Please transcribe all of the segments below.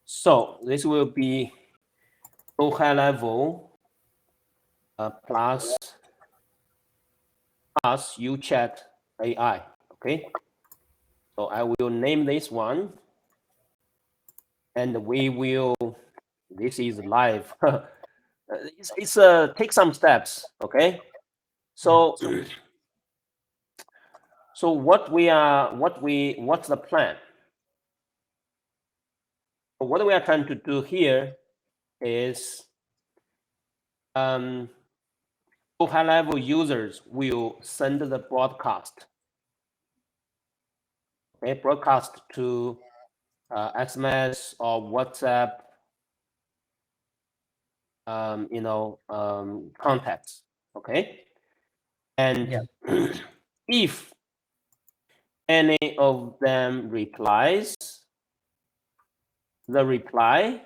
So this will be Go High Level plus UChat AI. Okay. So I will name this one, and we will. This is live. It's take some steps. Okay. So so what's the plan? What we are trying to do here is high level users will send the broadcast. Okay, broadcast to SMS or WhatsApp, contacts. Okay, and if any of them replies, the reply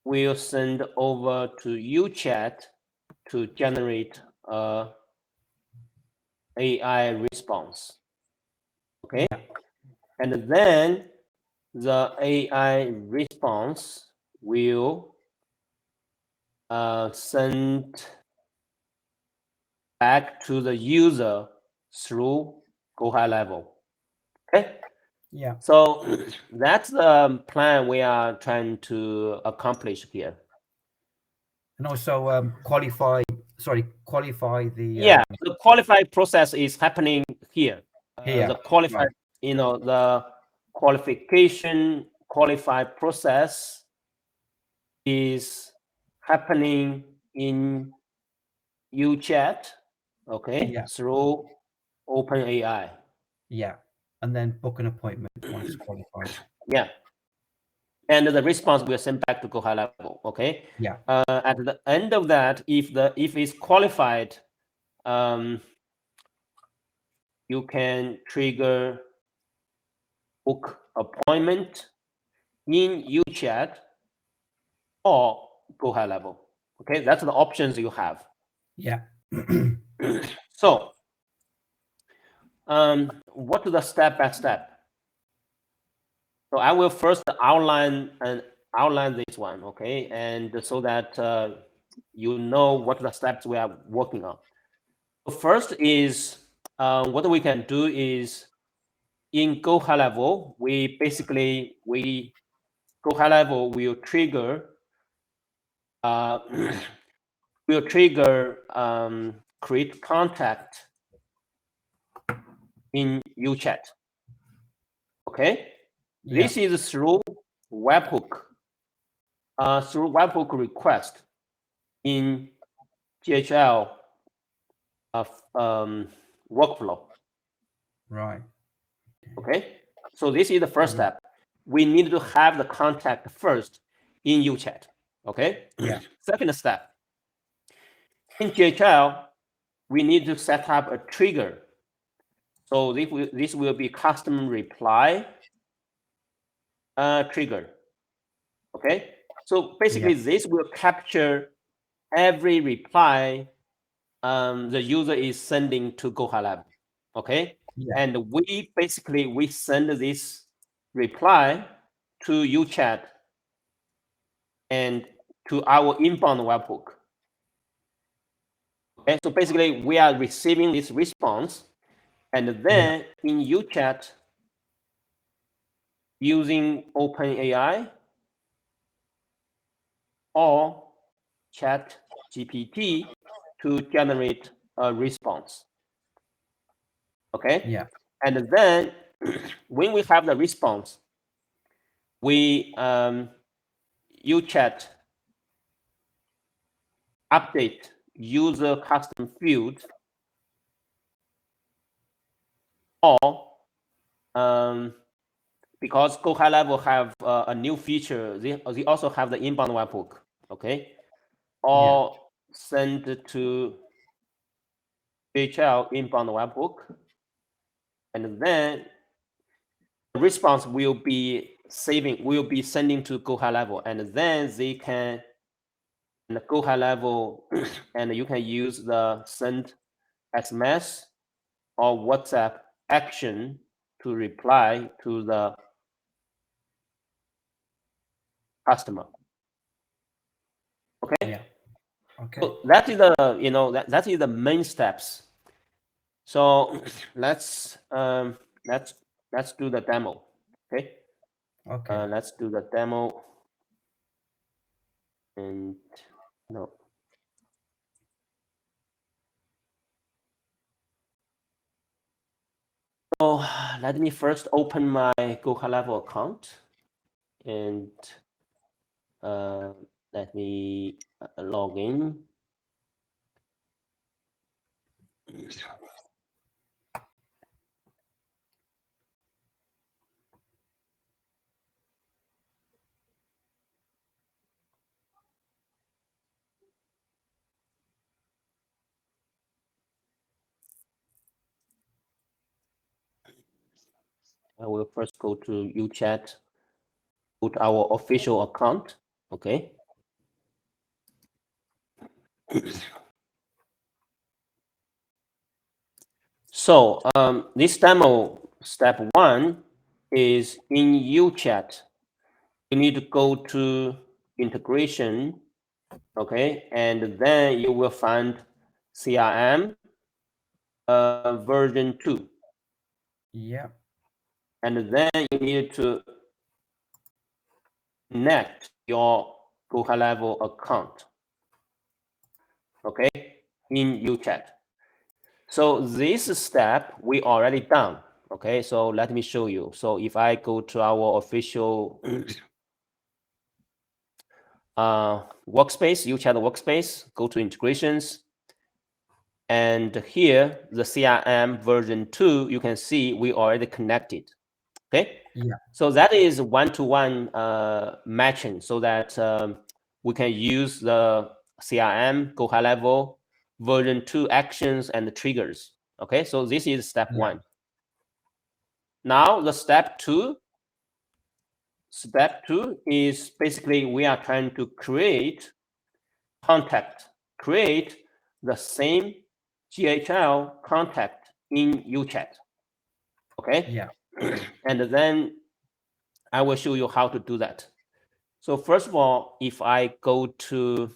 will send over to UChat to generate a AI response. Okay, and then the AI response will send back to the user through Go High Level. Okay. Yeah. So that's the plan we are trying to accomplish here. And also qualify the the qualified process is happening here. here. The qualified, Right. the qualified process is happening in UChat, okay, through openAI. Yeah, and then book an appointment once qualified. Yeah, and the response will send back to Go High Level. Okay. Yeah. At the end of that, if it's qualified, you can trigger book appointment in UChat or Go High Level. Okay, that's the options you have. Yeah. So, what is the step by step? So I will first outline this one, okay, and so that you know what the steps we are working on. So first is what we can do is in Go High Level, we Go High Level will trigger create contact in UChat. Okay, this is through webhook. Through webhook request in GHL workflow. Right. Okay, so this is the first step. We need to have the contact first in UChat. Okay. Yeah. Second step, in GHL, we need to set up a trigger. So this will be custom reply trigger. Okay. So basically, this will capture every reply the user is sending to Go High Level. Okay. Yeah. And we send this reply to UChat and to our inbound webhook. Okay, so basically we are receiving this response, and then in UChat using openAI or ChatGPT to generate a response. Okay. Yeah. And then when we have the response, we UChat update user custom field, or because Go High Level have a new feature, they also have the inbound webhook. Okay, or send to GHL inbound webhook, and then the response will be sending to Go High Level, and then they can Go High Level, and you can use the send SMS or WhatsApp action to reply to the customer. Okay. Yeah. Okay. So that is the that is the main steps. So let's do the demo. Okay. Okay. Let's do the demo. And no. So let me first open my Google Level account, and let me log in. I will first go to UChat, go to our official account. Okay. So this demo, step 1 is in UChat. You need to go to integration, okay, and then you will find CRM version 2. Yeah. And then you need to connect your Google Level account, okay, in UChat. So this step we already done, okay? So let me show you. So if I go to our official workspace, UChat workspace, go to integrations, and here the CRM version 2, you can see we already connected, okay? Yeah. So that is one-to-one matching, so that we can use the CRM Go High Level version 2 actions and triggers. Okay, so this is step Yeah. 1. Now the step 2 is basically we are trying to create the same GHL contact in UChat. Okay. Yeah. And then I will show you how to do that. So first of all, if I go to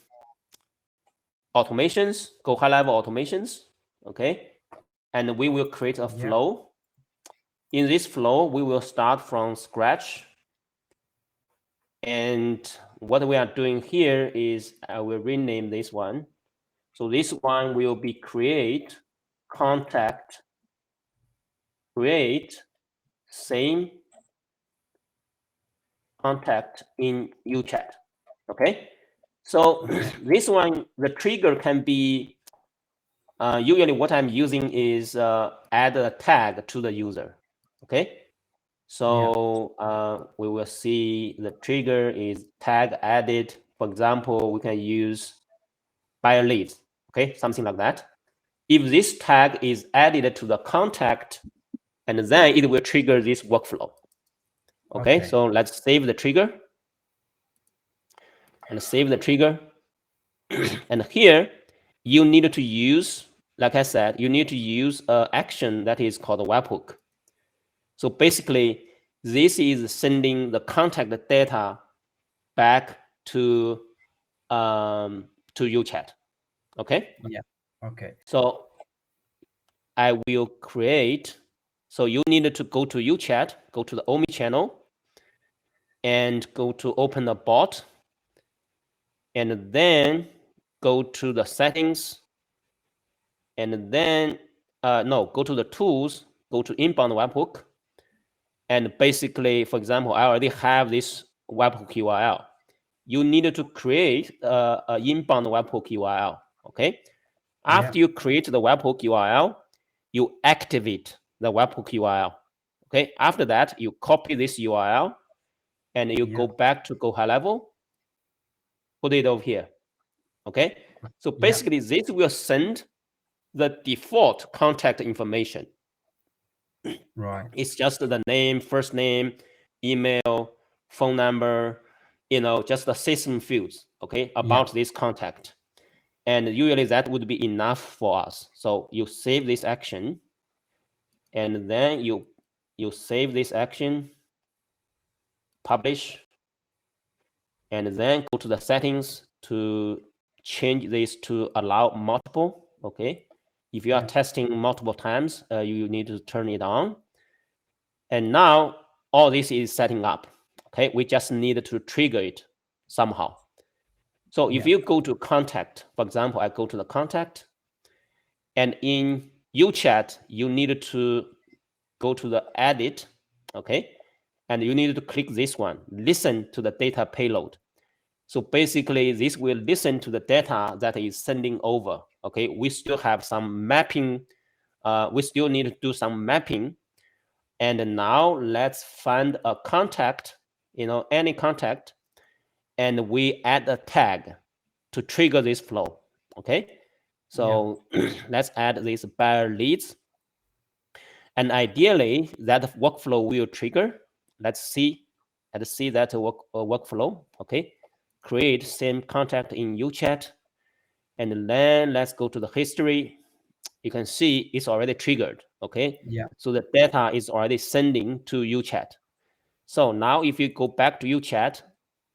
automations, go high level automations, okay, and we will create a Yeah. flow. In this flow, we will start from scratch. And what we are doing here is I will rename this one. So this one will be create contact, create same contact in UChat. Okay. So Okay. this one, the trigger can be usually what I'm using is add a tag to the user. Okay. So we will see the trigger is tag added. For example, we can use buyer leads. Okay, something like that. If this tag is added to the contact, and then it will trigger this workflow. Okay, so let's save the trigger and save the trigger. And here you need to use, like I said, you need to use an action that is called a webhook. So basically, this is sending the contact data back to UChat. Okay. Yeah. Okay. So I will create. So you need to go to UChat, go to the Omni-Channel, and go to open the bot, and then go to the settings, and then go to the tools, go to inbound webhook, and basically, for example, I already have this webhook URL. You need to create an inbound webhook URL. Okay. After you create the webhook URL, you activate the webhook URL. Okay. After that, you copy this URL and you go back to Go High Level, put it over here. Okay. So basically, this will send the default contact information. Right. It's just the name, first name, email, phone number, just the system fields, okay, about this contact. And usually that would be enough for us. So you save this action, and then you you save this action, publish, and then go to the settings to change this to allow multiple. Okay, if you are testing multiple times, you need to turn it on. And now all this is setting up. Okay, we just need to trigger it somehow. So if you go to contact, for example, I go to the contact, and in UChat, you need to go to the edit, okay? And you need to click this one, listen to the data payload. So basically, this will listen to the data that is sending over, okay? We still have some mapping. We still need to do some mapping. And now let's find a contact, any contact, and we add a tag to trigger this flow, okay? So let's add this buyer leads. And ideally, that workflow will trigger. Let's see that workflow, okay? Create same contact in UChat. And then let's go to the history. You can see it's already triggered, okay? So the data is already sending to UChat. So now if you go back to UChat,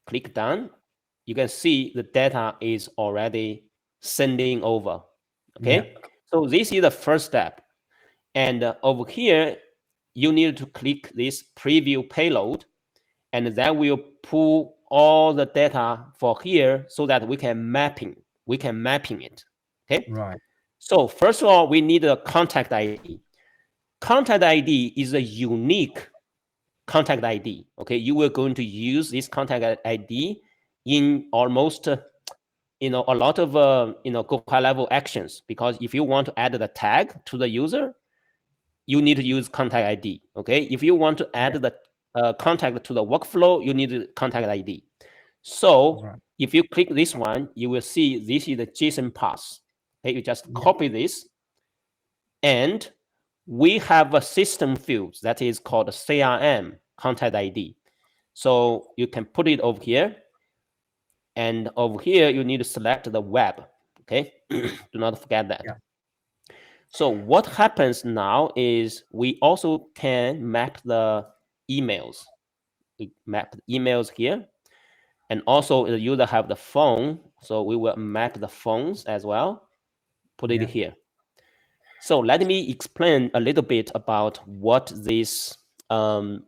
click done, you can see the data is already sending over, okay? So this is the first step. And over here, you need to click this preview payload, and that will pull all the data for here so that we can mapping it, okay? Right. So first of all, we need a contact ID. Contact ID is a unique contact ID, okay? You are going to use this contact ID in almost a lot of go high level actions, because if you want to add the tag to the user, you need to use contact ID, okay? If you want to add the contact to the workflow, you need contact ID. So if you click this one, you will see this is the JSON path. Okay, you just copy this, and we have a system field that is called CRM contact ID. So you can put it over here, and over here you need to select the web. Okay, do not forget that. So what happens now is we also can map the emails. We map the emails here. And also the user have the phone. So we will map the phones as well. Put it here. So let me explain a little bit about what this inbound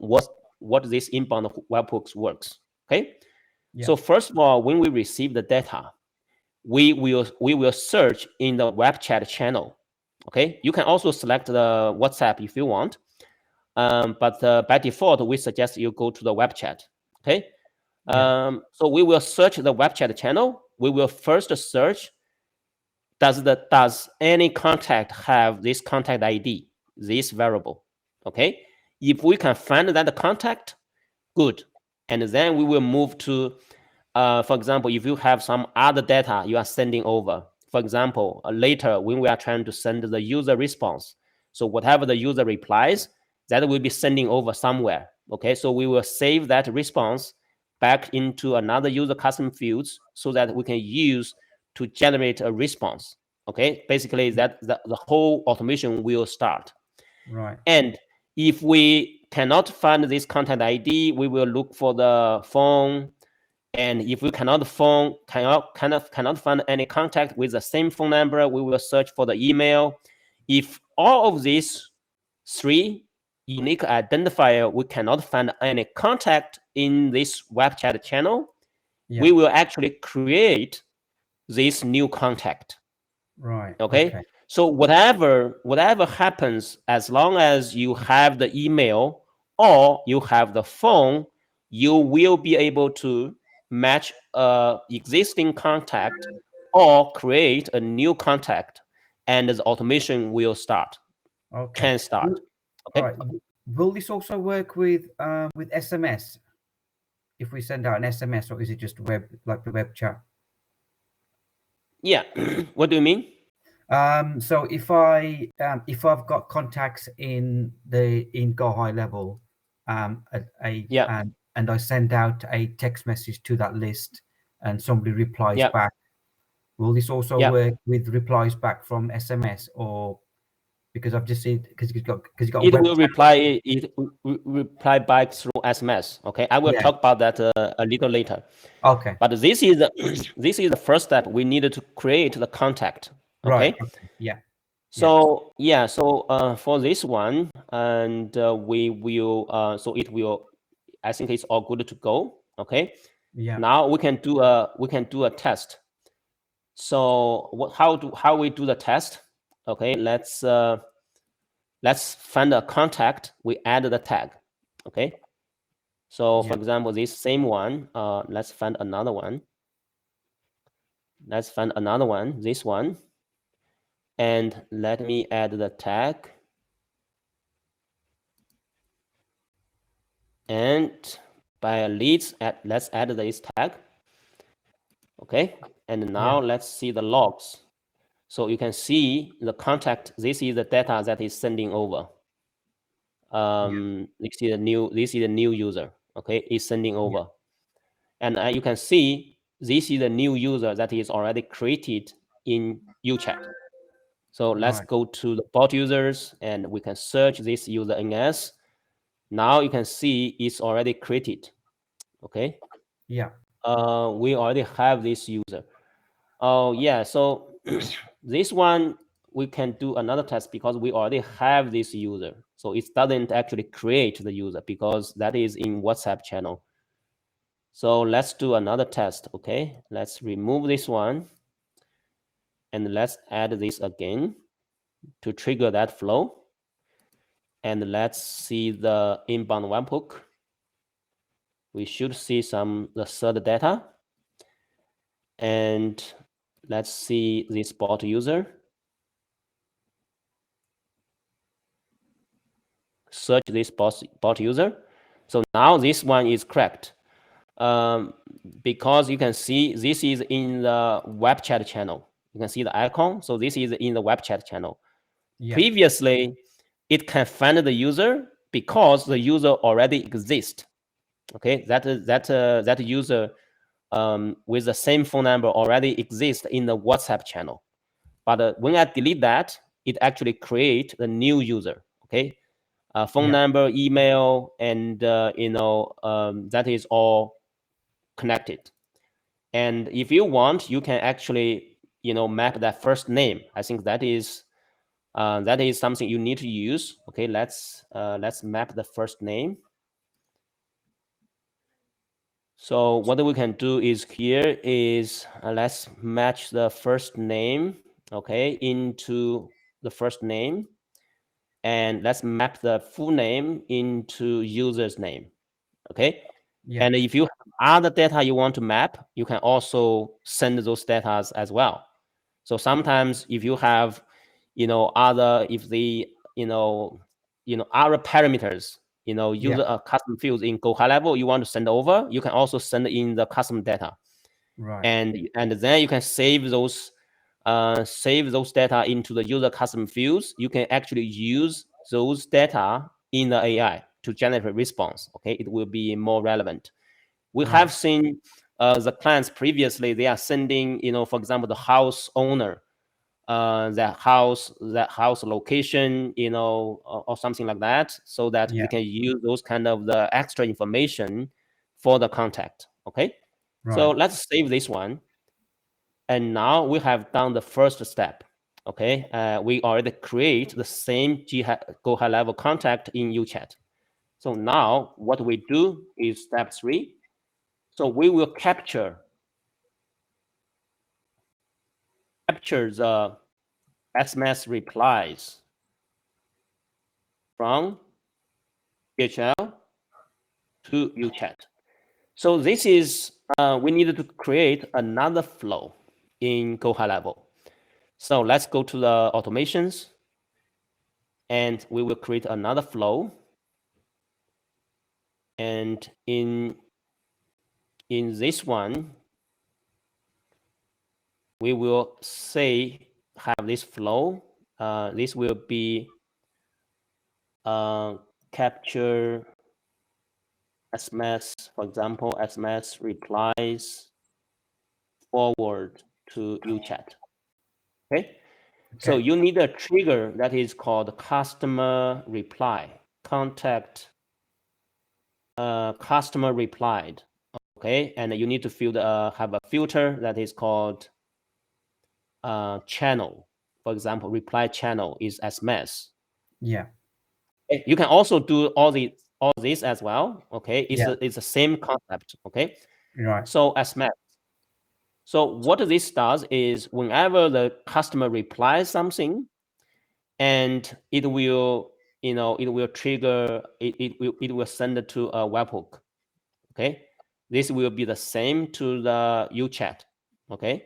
webhooks works. Okay. So first of all, when we receive the data, we will search in the web chat channel. Okay, you can also select the WhatsApp if you want, but by default, we suggest you go to the web chat. Okay, so we will search the web chat channel. We will first search, does any contact have this contact ID, this variable? Okay, if we can find that contact, good, and then we will move to, for example, if you have some other data you are sending over. For example, later when we are trying to send the user response, so whatever the user replies, that will be sending over somewhere. Okay, so we will save that response back into another user custom fields so that we can use to generate a response. Okay, basically that the whole automation will start. Right. And if we cannot find this contact ID, we will look for the phone. And if we cannot find any contact with the same phone number, we will search for the email. If all of these three unique identifier, we cannot find any contact in this web chat channel, we will actually create this new contact. Right. Okay. So whatever happens, as long as you have the email or you have the phone, you will be able to match a existing contact or create a new contact, and the automation will start. Can start. Okay. All right. Will this also work with SMS? If we send out an SMS, or is it just web, like the web chat? Yeah. What do you mean? So if I've got contacts in Go High level, and I send out a text message to that list, and somebody replies back, will this also work with replies back from SMS, or because I've just seen because you got it will reply reply back through SMS. Okay, I will talk about that a little later. Okay. But this is this is the first step. We needed to create the contact. Okay. Right. Okay. Yeah. So yeah. So for this one, and we will. So it will. I think it's all good to go. Okay. Yeah. Now we can do a test. So how we do the test? Okay. Let's find a contact. We add the tag. Okay. So for example, this same one. Let's find another one. Let's find another one. This one. And let me add the tag. And by leads, let's add this tag. Okay. And now let's see the logs. So you can see the contact. This is the data that is sending over. This is a new user. Okay, is sending over. And you can see this is a new user that is already created in UChat. So let's go to the bot users and we can search this user NS. Now you can see it's already created. Okay. Yeah. We already have this user. Oh yeah. So this one we can do another test because we already have this user. So it doesn't actually create the user because that is in WhatsApp channel. So let's do another test. Okay. Let's remove this one. And let's add this again to trigger that flow. And let's see the inbound webhook. We should see the third data. And let's see this bot user. Search this bot user. So now this one is correct. Because you can see this is in the web chat channel. You can see the icon. So this is in the web chat channel. Previously, it can find the user because the user already exists. Okay, that user with the same phone number already exists in the WhatsApp channel. But when I delete that, it actually creates a new user. Okay, phone number, email, and that is all connected. And if you want, you can actually map that first name. I think that is something you need to use. Okay, let's map the first name. So what we can do is here is let's match the first name, okay, into the first name, and let's map the full name into user's name, okay. And if you have other data you want to map, you can also send those data as well. So sometimes if you have other other parameters, user custom fields in Go high level you want to send over, you can also send in the custom data. And then you can save those data into the user custom fields. You can actually use those data in the AI to generate a response. Okay, it will be more relevant. We have seen the clients previously, they are sending, for example, the house owner, that house location, or something like that, so that they can use those kind of the extra information for the contact. Okay, so let's save this one. And now we have done the first step. Okay, we already create the same Go high level contact in UChat. So now what we do is step 3. So we will capture the SMS replies from GHL to UChat. So this is we needed to create another flow in Go high level. So let's go to the automations, and we will create another flow. And in this one, we will say have this flow. This will be capture SMS, for example, SMS replies forward to UChat. Okay. So you need a trigger that is called customer reply, contact customer replied. Okay, and you need to have a filter that is called channel. For example, reply channel is SMS. Yeah. You can also do all this as well. Okay, it's the same concept. Okay, Right. so SMS. So what this does is whenever the customer replies something, and it will trigger it will send it to a webhook. Okay, this will be the same to the UChat. Okay,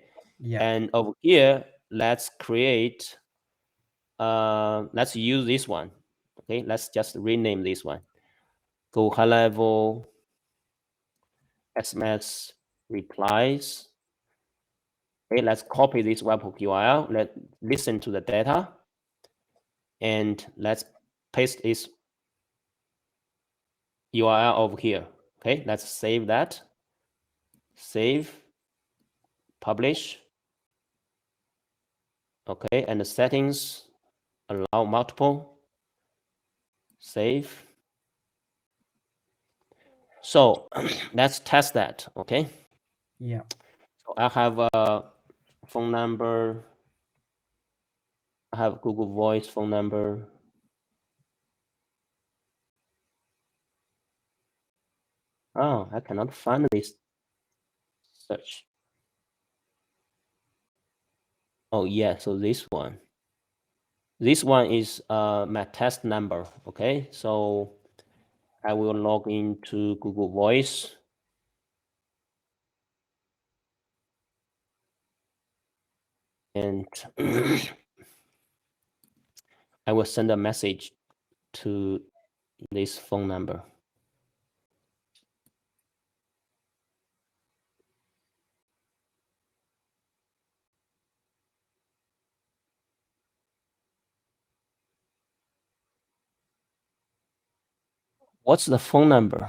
and over here let's create let's use this one. Okay, let's just rename this one. Go high level SMS replies. Okay, let's copy this webhook URL. Let's listen to the data, and let's paste this URL over here. Okay, let's save that. Save, publish. Okay, and the settings allow multiple. Save. So let's test that. Okay. Yeah. So I have a phone number. I have Google Voice phone number. Oh, I cannot find this search. Oh yeah, so this one. This one is my test number. Okay, so I will log into Google Voice. And I will send a message to this phone number. What's the phone number?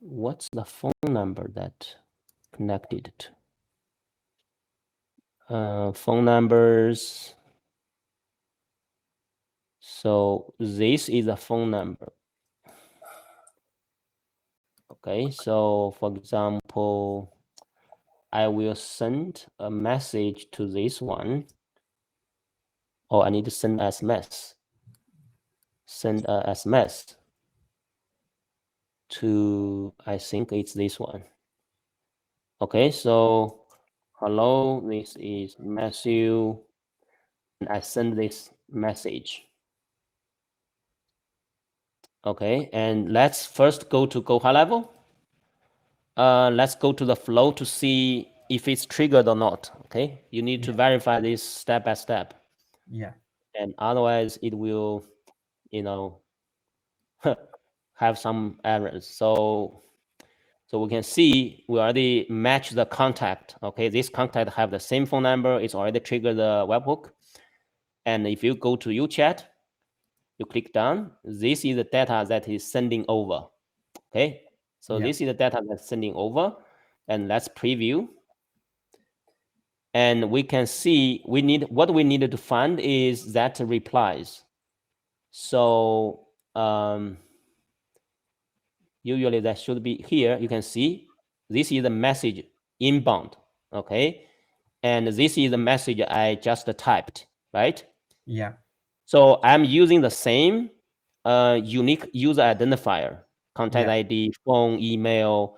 What's the phone number that connected to? Phone numbers. So this is a phone number. Okay, so for example, I will send a message to this one. Oh, I need to send SMS. Send a SMS to, I think it's this one. Okay, so hello, this is Matthew, and I send this message. Okay, and let's first go high level. Let's go to the flow to see if it's triggered or not. Okay, you need to verify this step by step. Yeah. And otherwise it will, have some errors. So we can see we already matched the contact. Okay, this contact have the same phone number. It's already triggered the webhook. And if you go to UChat, you click down. This is the data that is sending over. Okay, so this is the data that's sending over. And let's preview. And we can see what we needed to find is that replies. So usually that should be here. You can see this is the message inbound. Okay, and this is the message I just typed, right? Yeah. So I'm using the same unique user identifier, contact ID, phone, email,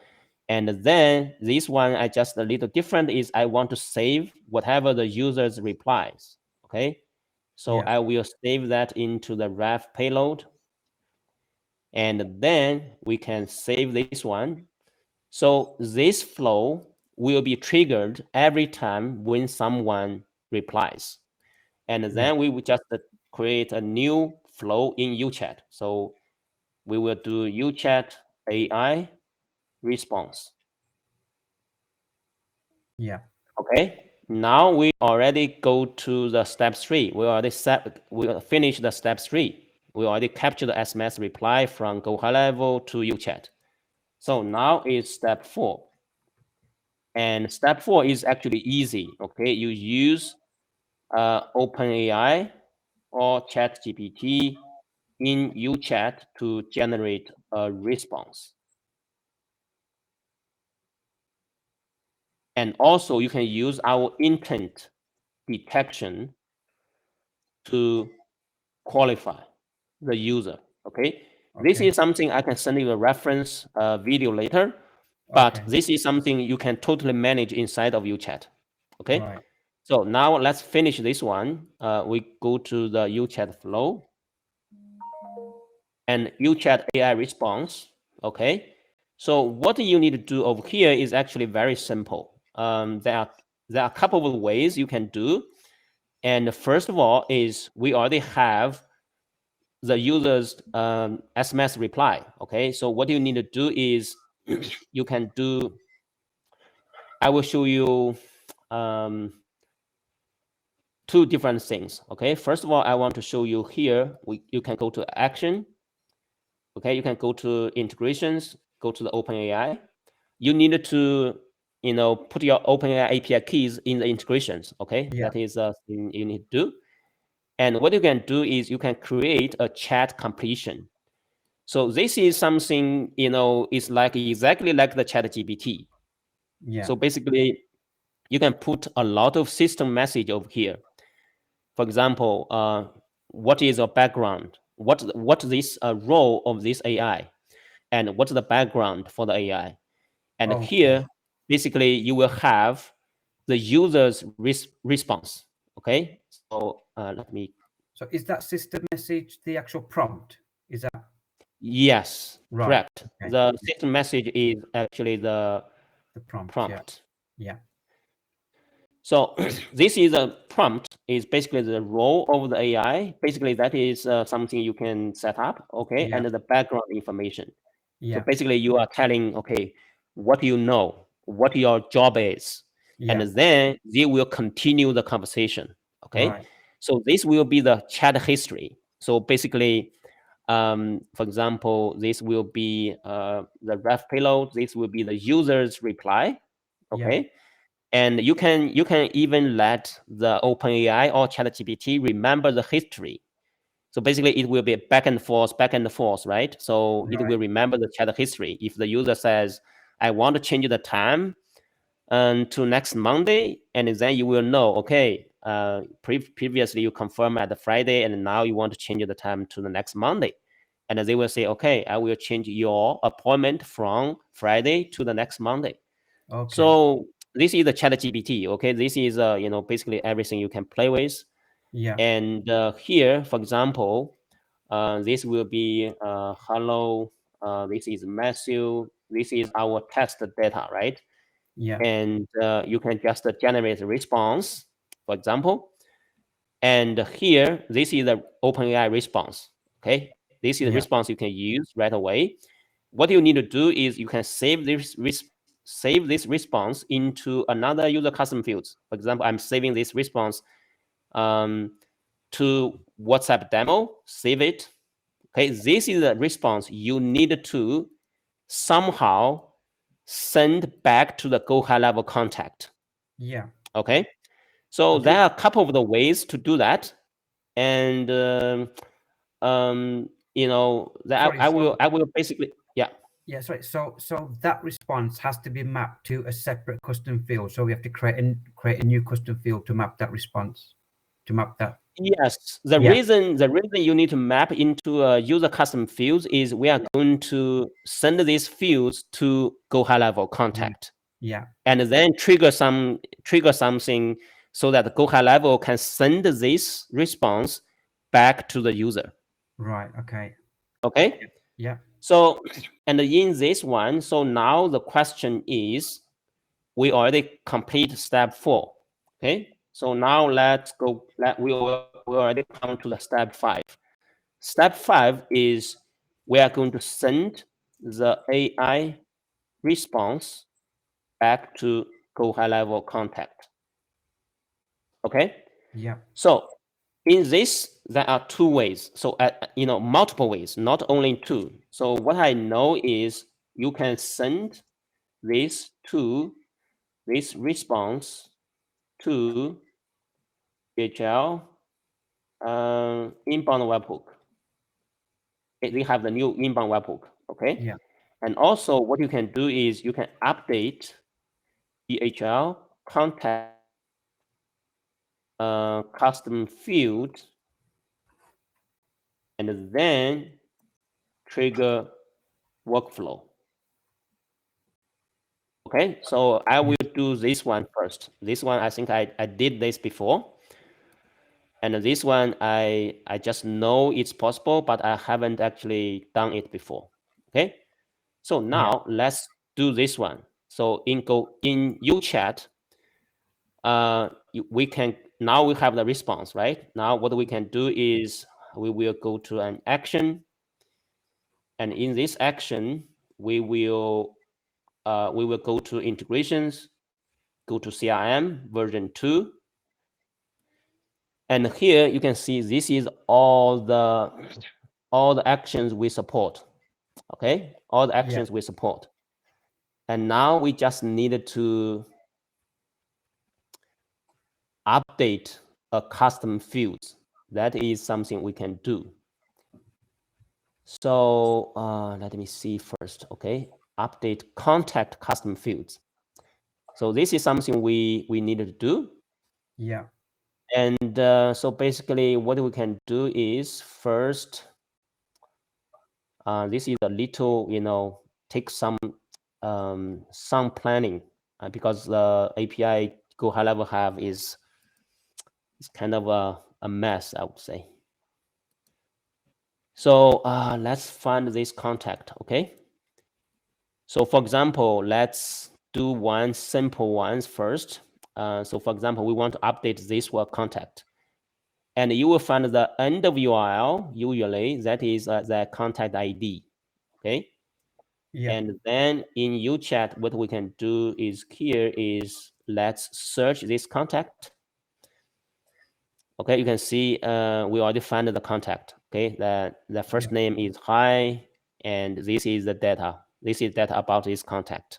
and then this one I just a little different is I want to save whatever the user's replies. Okay, so I will save that into the ref payload, and then we can save this one. So this flow will be triggered every time when someone replies. And then we will just create a new flow in UChat. So we will do UChat AI response. Yeah. Okay. Now we already go to the step 3. We finished the step 3. We already captured the SMS reply from go high level to UChat. So now it's step 4. And step 4 is actually easy. Okay, you use OpenAI or ChatGPT in UChat to generate a response. And also you can use our intent detection to qualify the user. Okay. This is something I can send you a reference video later, but this is something you can totally manage inside of UChat. Okay. Right. So now let's finish this one. We go to the UChat flow and UChat AI response. Okay. So what you need to do over here is actually very simple. There are a couple of ways you can do. And first of all is we already have the user's SMS reply. Okay. So what you need to do is you can do, I will show you two different things. Okay. First of all, I want to show you here, you can go to action. Okay. You can go to integrations, go to the OpenAI. You need to, put your OpenAI API keys in the integrations. Okay. That is a thing you need to do. And what you can do is you can create a chat completion. So this is something, it's like exactly like the ChatGPT. Yeah. So basically, you can put a lot of system message over here. For example, what is your background? What this role of this AI, and what's the background for the AI? And here, basically, you will have the user's response. Okay, so let me. So is that system message the actual prompt? Is that? Yes, Right. correct. Okay. The system message is actually the prompt. Yeah. So this is a prompt, is basically the role of the AI. Basically, that is something you can set up, okay, and the background information. So basically, you are telling, okay, what you know, what your job is, and then they will continue the conversation, okay? Right. So this will be the chat history. So basically, for example, this will be the ref payload. This will be the user's reply, okay? And you can even let the OpenAI or ChatGPT remember the history. So basically, it will be back and forth, right? So it will remember the chat history. If the user says, "I want to change the time to next Monday," and then you will know, okay, previously you confirmed at the Friday, and now you want to change the time to the next Monday. And they will say, okay, I will change your appointment from Friday to the next Monday. Okay. So this is the ChatGPT. Okay, this is basically everything you can play with. Yeah. And here, for example, this will be hello. This is Matthew. This is our test data, right? Yeah. And you can just generate a response, for example. And here, this is the OpenAI response. Okay, this is the response you can use right away. What you need to do is you can save this response into another user custom fields. For example, I'm saving this response to WhatsApp demo. Save it. Okay, this is the response you need to somehow send back to the Go High Level contact. Yeah. Okay, so there are a couple of the ways to do that, and I will basically, yeah. Yeah, sorry. So that response has to be mapped to a separate custom field. So we have to create a new custom field to map that response, to map that. Yes, the reason you need to map into a user custom fields is we are going to send these fields to Go High Level contact. Yeah. And then trigger something so that the Go High Level can send this response back to the user. Right. Okay. Okay. Yeah. So, and in this one, so now the question is, we already complete step 4. Okay. So now let's go. We already come to the step 5. Step 5 is we are going to send the AI response back to Go High Level contact. Okay. Yeah. So in this, there are two ways. So multiple ways, not only two. So what I know is you can send this to this response to GHL inbound webhook. They have the new inbound webhook, okay? Yeah. And also what you can do is you can update GHL contact custom field and then trigger workflow. Okay, so I will do this one first. This one, I think I did this before. And this one, I just know it's possible, but I haven't actually done it before. Okay, so now let's do this one. So in UChat, we can, now we have the response, right? Now what we can do is we will go to an action. And in this action, we will go to integrations, go to CRM version 2. And here you can see this is all the actions we support. Okay, all the actions we support. And now we just needed to update a custom fields. That is something we can do. So let me see first. Okay, update contact custom fields. So this is something we needed to do. Yeah. And so basically what we can do is first, this is a little, take some planning because the API Go high level have is kind of a mess, I would say. So let's find this contact, okay? So for example, let's do one simple ones first. So for example, we want to update this word contact. And you will find the end of URL, usually, that is the contact ID, okay? Yeah. And then in UChat, what we can do is here is let's search this contact. Okay, you can see we already found the contact. Okay, the first name is hi, and this is the data. This is data about this contact.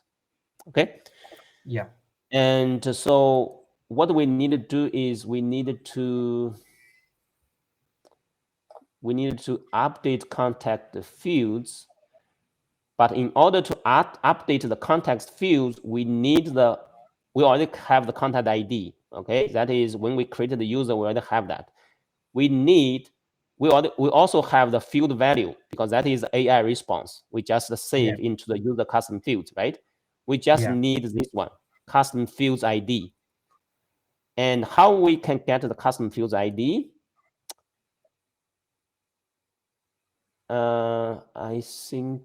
Okay. Yeah. And so what we need to do is we needed to update contact fields. But in order to update the context fields, we already have the contact ID. Okay, that is when we created the user, we already have that. We also have the field value because that is AI response. We just save into the user custom fields, right? We just need this one, custom fields ID. And how we can get the custom fields ID? I think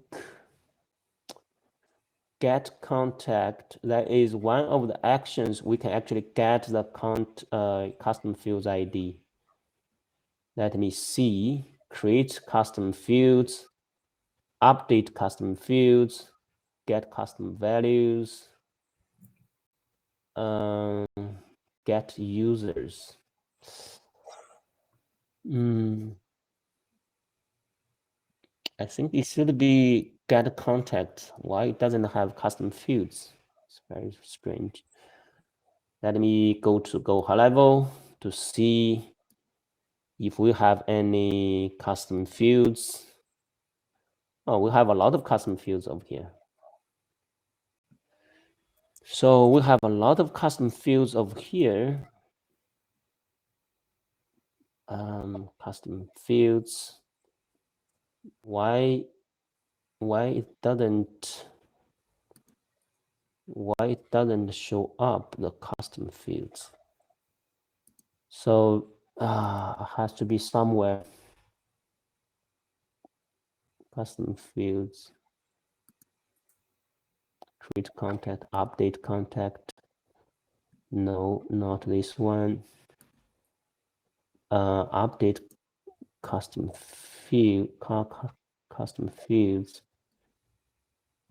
get contact, that is one of the actions we can actually get the custom fields ID. Let me see, create custom fields, update custom fields, get custom values, get users. I think it should be get contact. Why it doesn't have custom fields? It's very strange. Let me go to Go high level to see if we have any custom fields. Oh, we have a lot of custom fields over here. So we have a lot of custom fields over here. Custom fields. Why it doesn't show up the custom fields? So it has to be somewhere. Custom fields. Create contact, update contact. No, not this one. Update custom fields.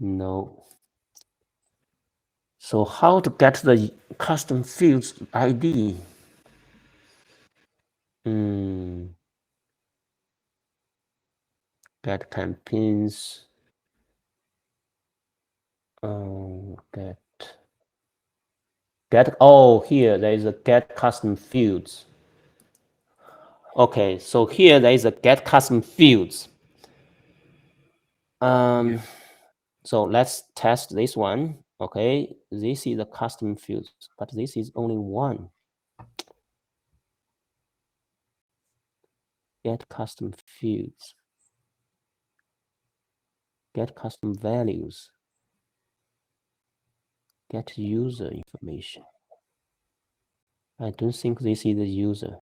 No. So how to get the custom fields ID? Get campaigns. Get Here there is a get custom fields. Okay, so here there is a get custom fields. So let's test this one. Okay, this is a custom fields, but this is only one. Get custom fields. Get custom values. Get user information. I don't think this is the user.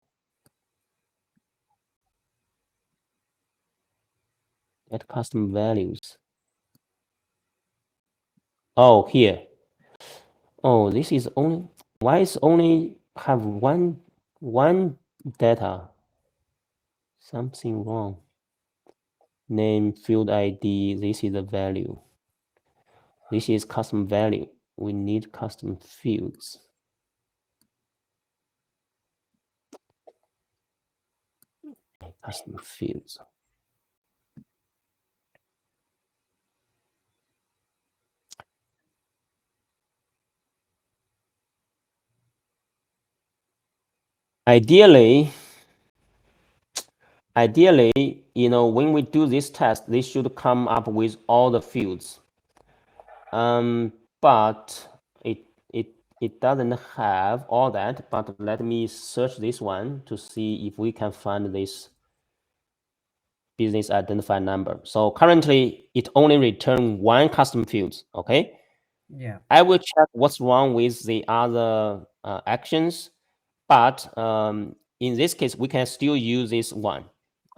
Get custom values. Oh, here. Oh, this is only, why is only have one data? Something wrong. Name, field ID, this is the value. This is custom value. We need custom fields. Custom fields. Ideally, when we do this test, they should come up with all the fields. But it doesn't have all that. But let me search this one to see if we can find this business identifier number. So currently, it only returns one custom fields. Okay. Yeah. I will check what's wrong with the other actions, but in this case, we can still use this one.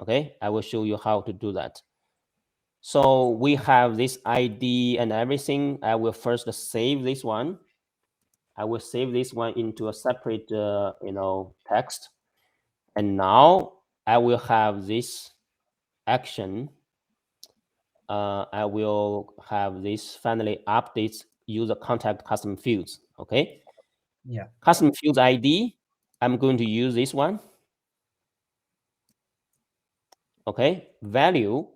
Okay, I will show you how to do that. So we have this ID and everything. I will first save this one. I will save this one into a separate, text. And now I will have this action. I will have this finally updates user contact custom fields. Okay. Yeah. Custom fields ID. I'm going to use this one. Okay. Value.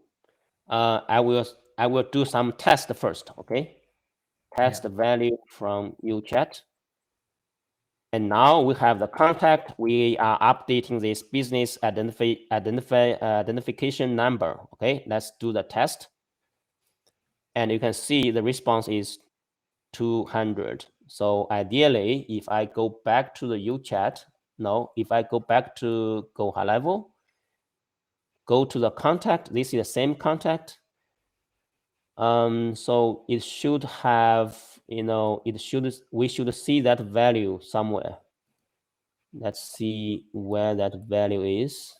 I will do some test first. Okay. Test value from UChat. And now we have the contact. We are updating this business identification number. Okay, let's do the test. And you can see the response is 200. So ideally, if I go back to the UChat, if I go back to Go High Level, go to the contact, this is the same contact. So it should have, we should see that value somewhere. Let's see where that value is.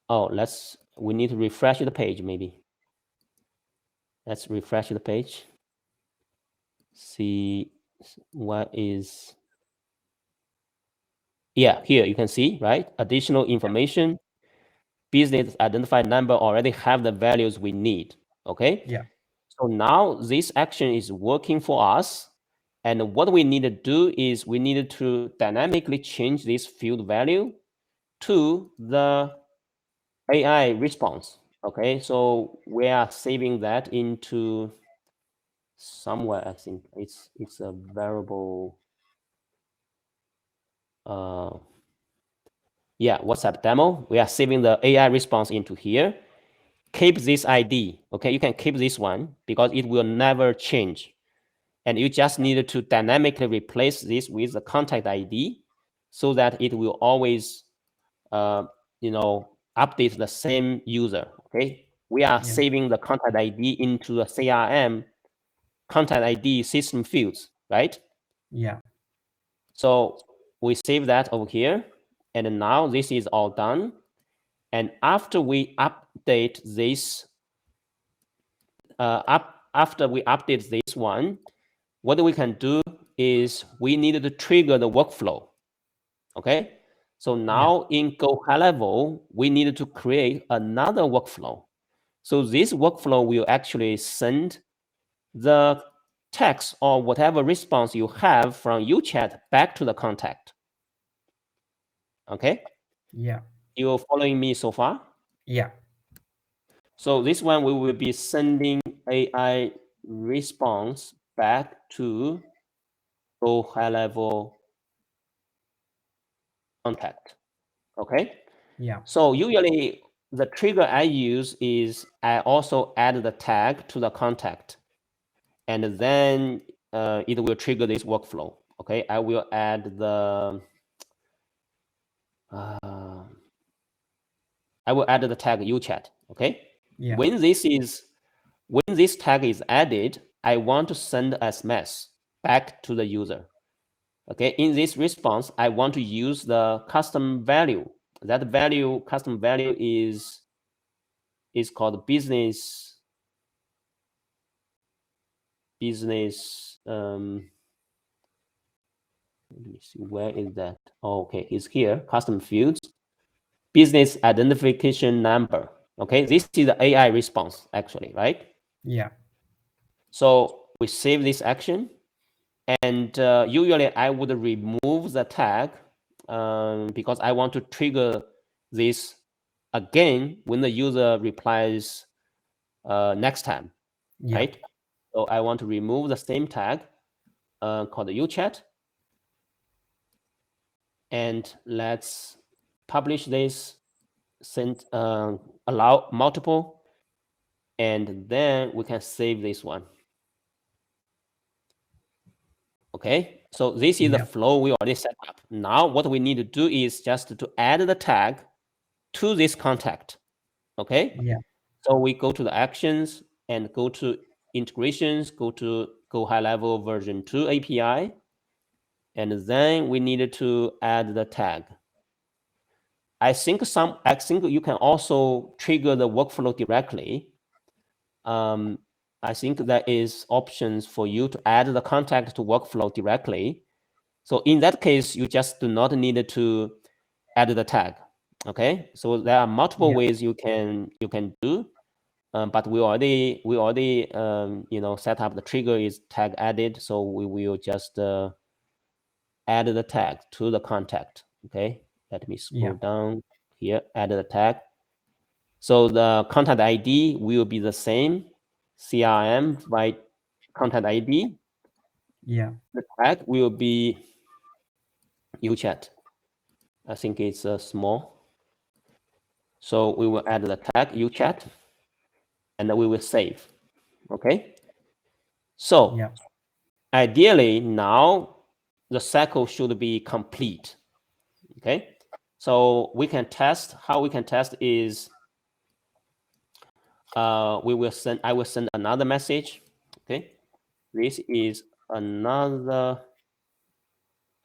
Oh, we need to refresh the page maybe. Let's refresh the page. See what is, yeah, here you can see, right? Additional information, business identified number already have the values we need, okay? Yeah. So now this action is working for us. And what we need to do is we need to dynamically change this field value to the AI response. Okay, so we are saving that into somewhere. I think it's a variable. WhatsApp demo. We are saving the AI response into here. Keep this ID. Okay, you can keep this one because it will never change. And you just need to dynamically replace this with the contact ID so that it will always, update the same user. Okay, we are saving the contact ID into the CRM contact ID system fields, right? Yeah. So we save that over here, and now this is all done. And after we update this, after we update this one, what we can do is we need to trigger the workflow. Okay, so now in Go High Level, we need to create another workflow. So this workflow will actually send the text or whatever response you have from UChat back to the contact. Okay? Yeah. You're following me so far? Yeah. So this one, we will be sending AI response back to go high level contact. Okay. Yeah. So usually the trigger I use is I also add the tag to the contact, and then it will trigger this workflow. Okay, I will add the tag UChat. Okay, Yeah. when this tag is added, I want to send SMS back to the user. Okay, in this response, I want to use the custom value. That custom value is called business. Let me see, where is that? Oh, okay, it's here. Custom fields, business identification number. Okay, this is the AI response actually, right? Yeah. So we save this action, and usually I would remove the tag because I want to trigger this again when the user replies next time, Yeah. right? So I want to remove the same tag called UChat, and let's publish this, send allow multiple, and then we can save this one. Okay, so this is the flow we already set up. Now what we need to do is just to add the tag to this contact. Okay, Yeah. so we go to the actions and go to integrations, go high level version 2 API, and then we needed to add the tag. I think you can also trigger the workflow directly. I think there is options for you to add the contact to workflow directly. So in that case, you just do not need to add the tag. Okay, so there are multiple ways you can do, but we already set up the trigger is tag added, so we will just add the tag to the contact. Okay, let me scroll down here, add the tag. So the contact ID will be the same, CRM by contact ID. Yeah. The tag will be UChat. I think it's small. So we will add the tag UChat, and then we will save. Okay. So ideally now the cycle should be complete. Okay. So we can test. How we can test is I will send another message. Okay. This is another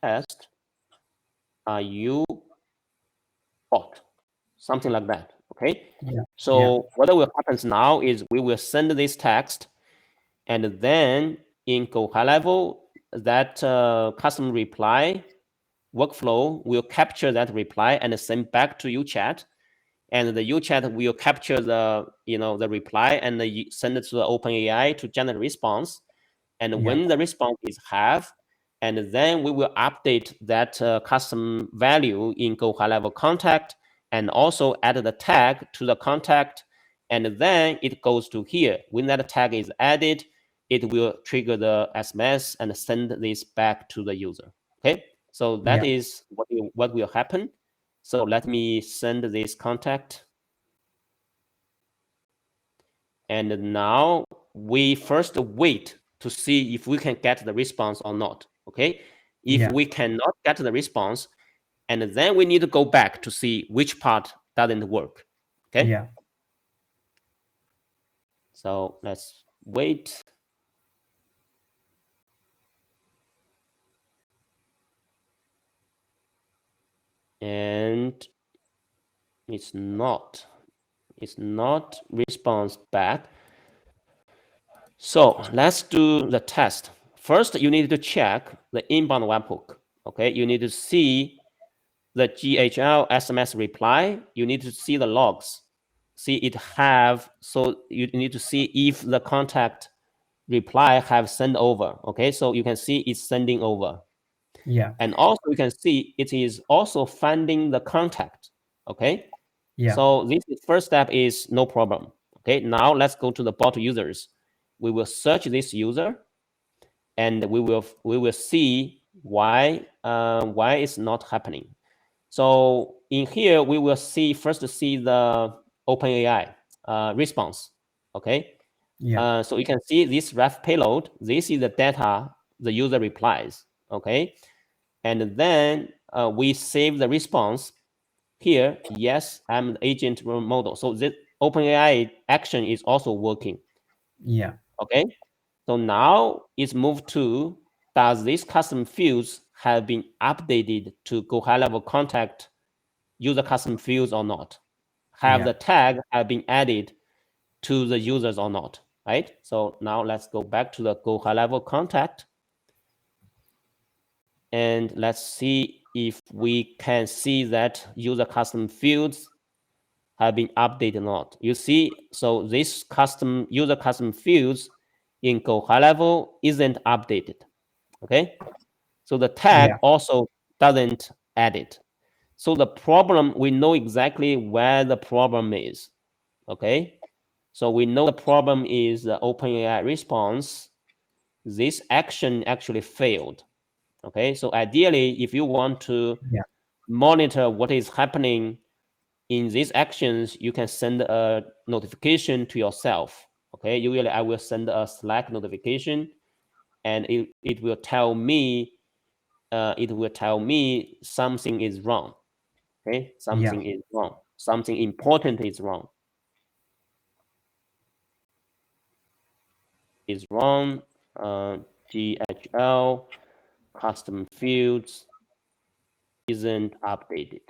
test. Are you bot? Something like that. Okay. So what will happen now is we will send this text, and then in Go High Level, that custom reply workflow will capture that reply and send back to UChat, and the UChat will capture the reply and send it to the OpenAI to generate response. And when the response is have, and then we will update that custom value in Go High Level contact, and also add the tag to the contact, and then it goes to here. When that tag is added, it will trigger the SMS and send this back to the user. Okay, so that is what will happen. So let me send this contact. And now we first wait to see if we can get the response or not. Okay, if we cannot get the response, and then we need to go back to see which part doesn't work. Okay. So let's wait. And it's not response back. So let's do the test. First, you need to check the inbound webhook. Okay, you need to see the GHL SMS reply. You need to see the logs. See it have, so you need to see if the contact reply have sent over. Okay, so you can see it's sending over. And also you can see it is also finding the contact. Okay. So this first step is no problem. Okay, now let's go to the bot users. We will search this user, and we will see why it's not happening. So in here, we will first see the OpenAI response. Okay. Yeah. So you can see this ref payload. This is the data the user replies. Okay. And then we save the response here. Yes, I'm the agent model. So this OpenAI action is also working. Yeah. Okay. So now it's moved to, does this custom fields have been updated to go high level contact user custom fields or not? Have the tag have been added to the users or not, right? So now let's go back to the go high level contact. And let's see if we can see that user custom fields have been updated or not. You see, so this user custom fields in Go high level isn't updated. Okay. So the tag also doesn't add it. So the problem, we know exactly where the problem is. Okay. So we know the problem is the OpenAI response. This action actually failed. Okay. So ideally, if you want to monitor what is happening in these actions, you can send a notification to yourself. Okay. Usually I will send a Slack notification, and it will tell me something is wrong. Okay, something is wrong. Something important is wrong. Is wrong. GHL custom fields isn't updated.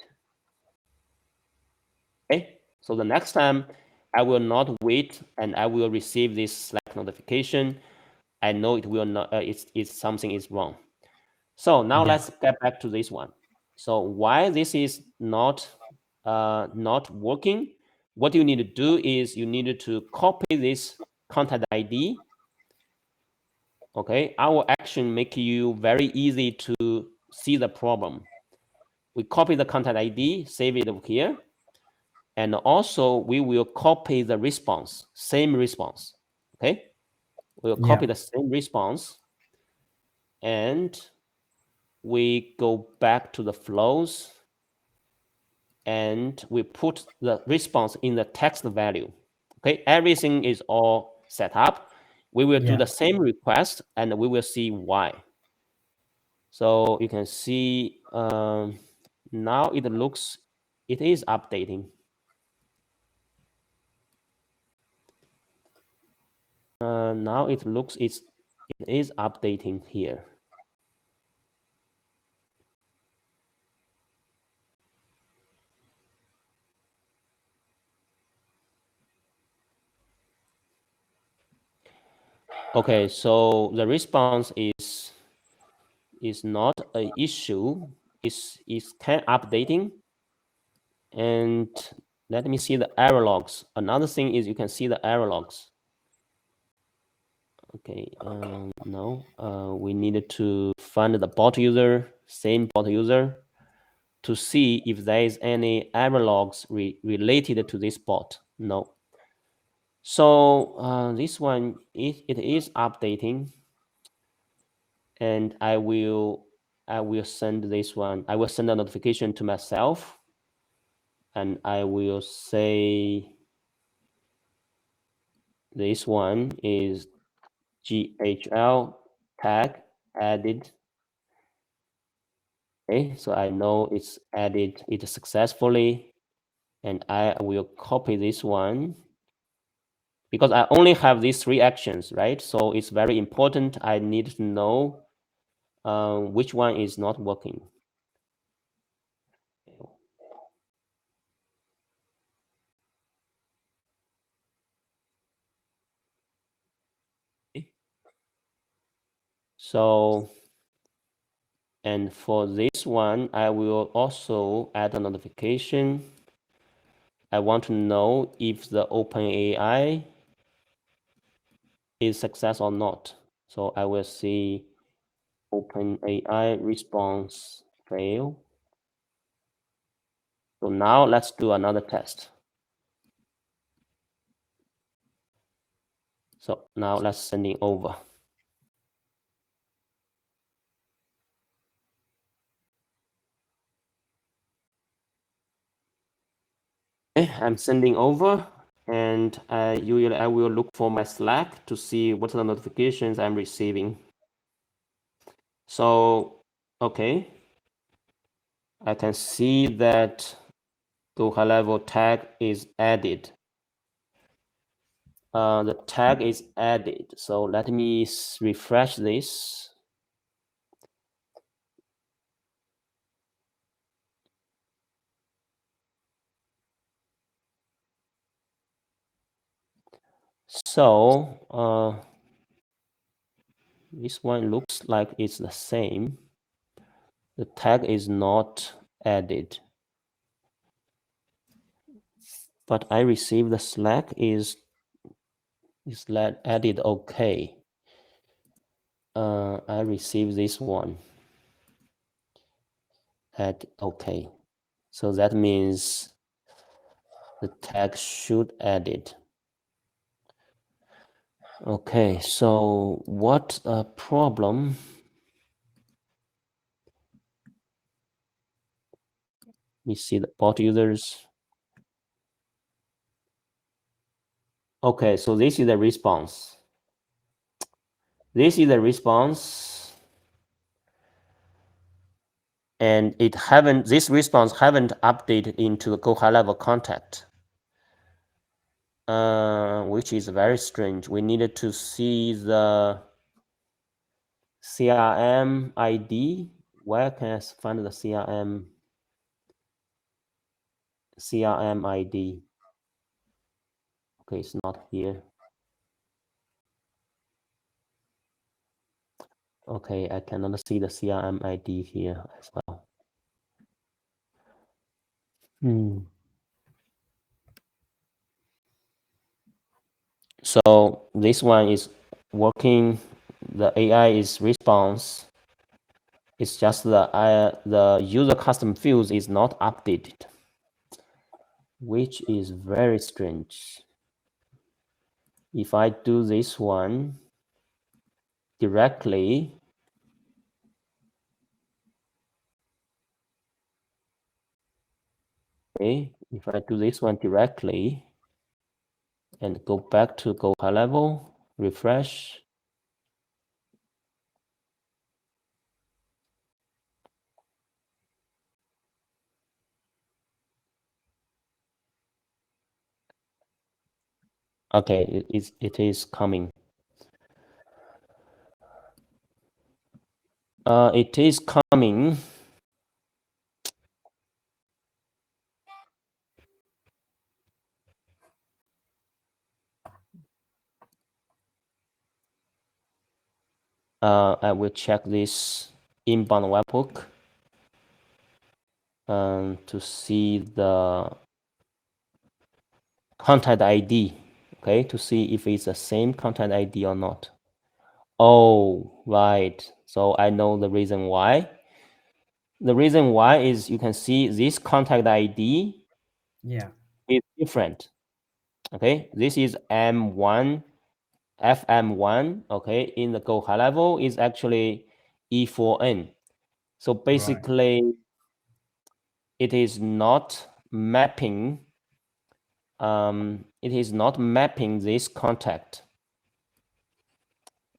Okay, so the next time I will not wait and I will receive this Slack notification. I know it will not. It's something is wrong. So now let's get back to this one. So why this is not working? What you need to do is you need to copy this contact ID. Okay, our action make you very easy to see the problem. We copy the contact ID, save it over here, and also we will copy the response, same response. Okay, we'll copy the same response, and we go back to the flows, and we put the response in the text value. Okay, everything is all set up. We will do the same request, and we will see why. So you can see now it is updating. Now it is updating here. Okay, so the response is not an issue. It's kind of updating. And let me see the error logs. Another thing is you can see the error logs. Okay, no, we needed to find the bot user, same bot user, to see if there is any error logs related to this bot. No. So this one, it is updating, and I will send this one. I will send a notification to myself, and I will say this one is GHL tag added. Okay, so I know it's added it successfully, and I will copy this one because I only have these 3 actions, right? So it's very important. I need to know which one is not working. So, and for this one, I will also add a notification. I want to know if the OpenAI is success or not. So I will see OpenAI response fail. So now let's do another test. So now let's send it over. I'm sending over, and usually I will look for my Slack to see what are the notifications I'm receiving. So, okay, I can see that Go high level tag is added. The tag is added. So let me refresh this. So this one looks like it's the same. The tag is not added. But I received the Slack is added okay. I received this one. Add okay. So that means the tag should add it. Okay, so what a problem? We see the bot users. Okay, so this is the response. This is the response, and this response haven't updated into the Go high level contact, which is very strange. We needed to see the CRM ID. Where can I find the CRM ID? Okay, it's not here. Okay, I cannot see the CRM ID here as well. So this one is working. The AI is response. It's just the user custom fields is not updated, which is very strange. If I do this one directly, okay, if I do this one directly and go back to Go high level, refresh. Okay, it is coming. It is coming. I will check this inbound webhook to see the contact ID, okay, to see if it's the same contact ID or not. Oh, right. So I know the reason why. The reason why is you can see this contact ID is different. Okay, this is M1, FM1. Okay, in the Go high level is actually E4N. So basically, it is not mapping. It is not mapping this contact.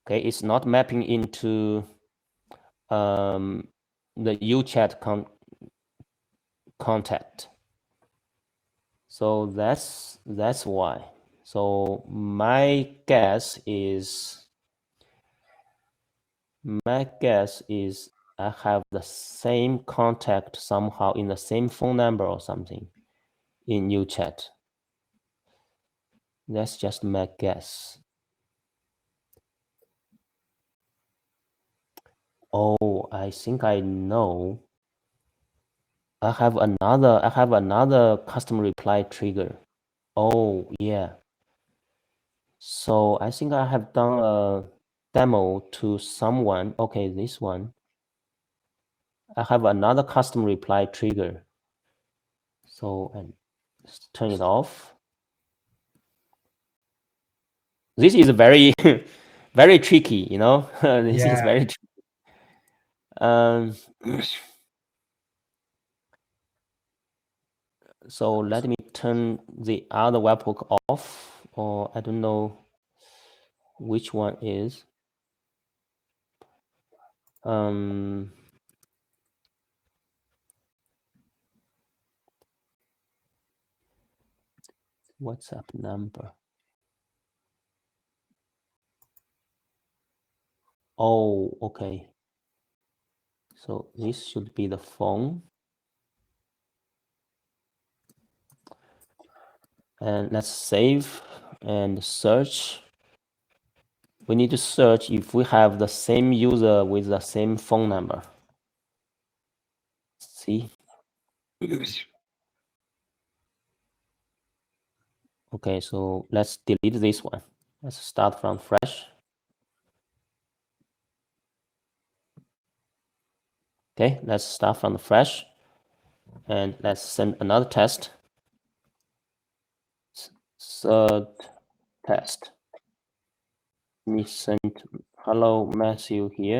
Okay, it's not mapping into the UChat contact. So that's why. So my guess is I have the same contact somehow in the same phone number or something in UChat. That's just my guess. Oh, I think I know. I have another custom reply trigger. Oh, yeah. So I think I have done a demo to someone. Okay, this one. I have another custom reply trigger. So and turn it off. This is very very tricky, you know. This is very tricky. So let me turn the other webhook off, or I don't know which one is. WhatsApp number. Oh, okay. So this should be the phone. And let's save and search. We need to search if we have the same user with the same phone number. See? Okay, so let's delete this one. Let's start from fresh. Okay, let's start from the fresh. And let's send another test. Third test. Let me send hello Matthew here.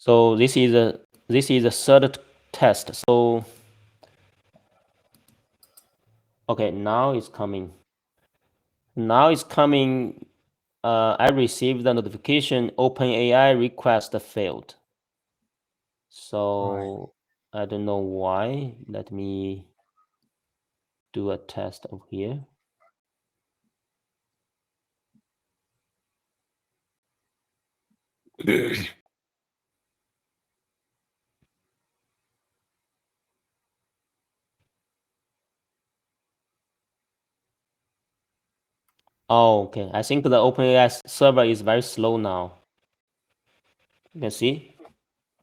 So this is a third test. So okay, now it's coming. Now it's coming. I received the notification OpenAI request failed. So I don't know why. Let me do a test over here. Oh, okay. I think the OpenAI server is very slow now. You can see?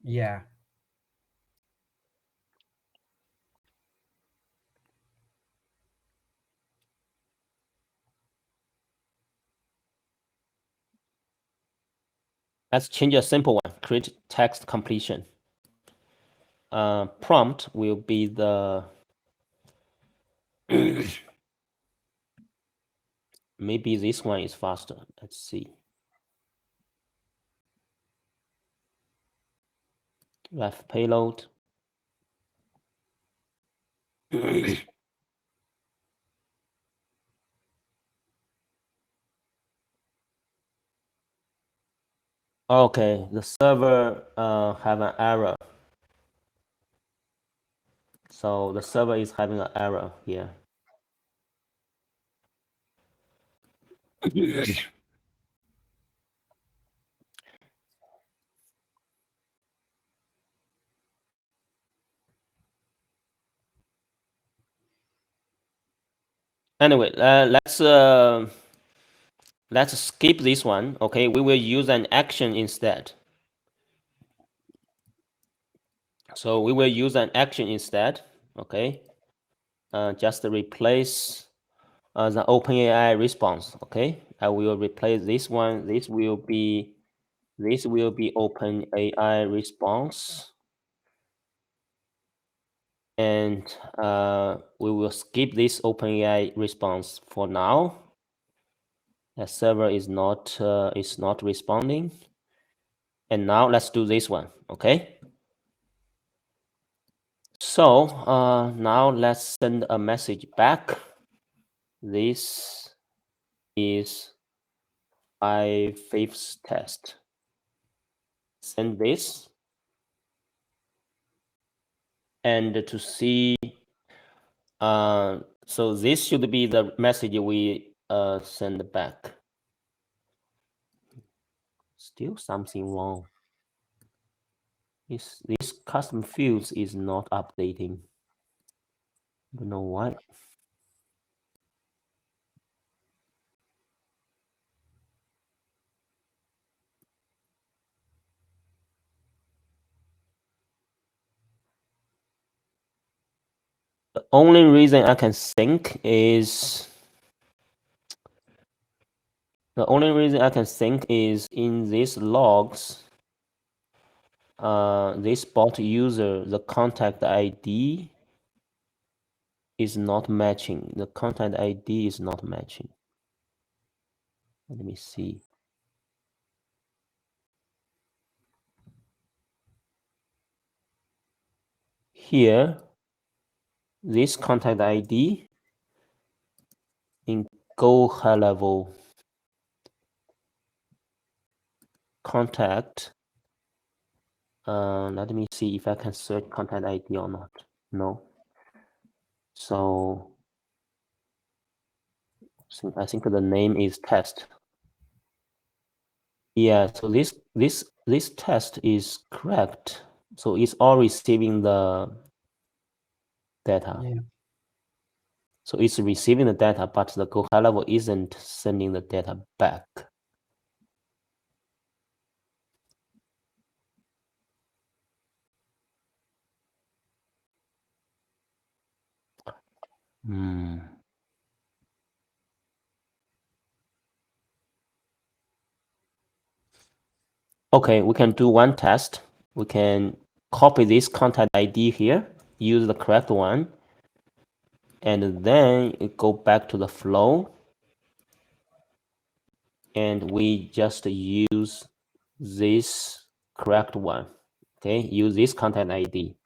Yeah. Let's change a simple one. Create text completion. Prompt will be the maybe this one is faster. Let's see. Ref payload. Okay, the server have an error. So the server is having an error here. Anyway, let's skip this one. Okay, we will use an action instead. So we will use an action instead. Okay, just replace the OpenAI response. Okay, I will replace this one. This will be OpenAI response, and we will skip this OpenAI response for now. The server is not responding. And now let's do this one. Okay. So now let's send a message back. This is my fifth test. Send this. And to see, so this should be the message we send back. Still something wrong. This custom fields is not updating. Don't know why. The only reason I can think is in these logs, this bot user, the contact ID is not matching. The contact ID is not matching. Let me see. Here, this contact ID in Go high level contact. Let me see if I can search contact ID or not. No. So I think the name is test. Yeah, so this test is correct. So it's all receiving the data. Yeah. So it's receiving the data, but the Go high level isn't sending the data back. Okay, we can do one test. We can copy this contact ID here, use the correct one, and then go back to the flow, and we just use this correct one. Okay, use this contact ID,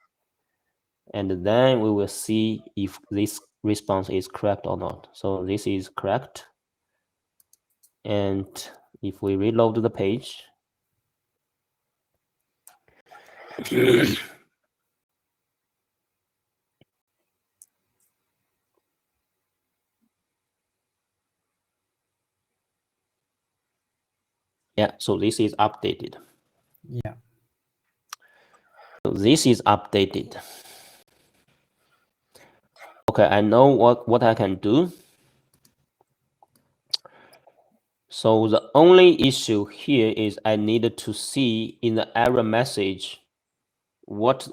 and then we will see if this response is correct or not. So this is correct, and if we reload the page, yeah, so this is updated. Yeah. So this is updated. Okay, I know what I can do. So the only issue here is I needed to see in the error message what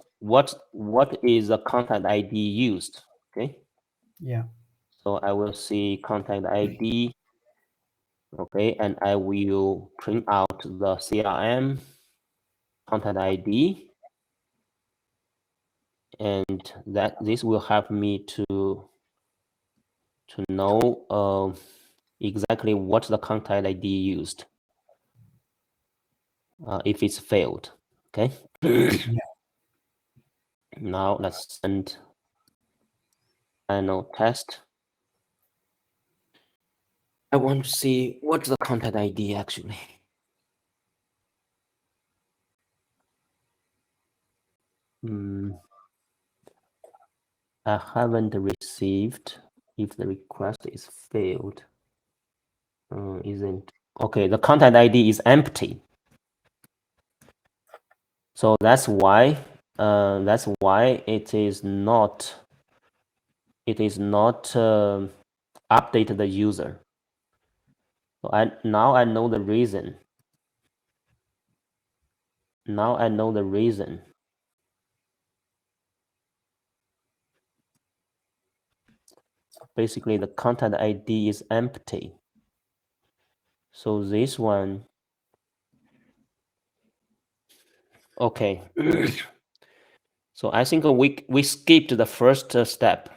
is the contact ID used. Okay. Yeah. So I will see contact ID. Okay, and I will print out the CRM contact ID, and this will help me to know exactly what the contact ID used if it's failed. Okay. Yeah. Now let's send final test. I want to see what's the contact ID actually. I haven't received if the request is failed. Isn't okay. The contact ID is empty. So that's why it is not update the user. So now I know the reason. Now I know the reason. Basically, the contact ID is empty. So this one, okay. So I think we skipped the first step.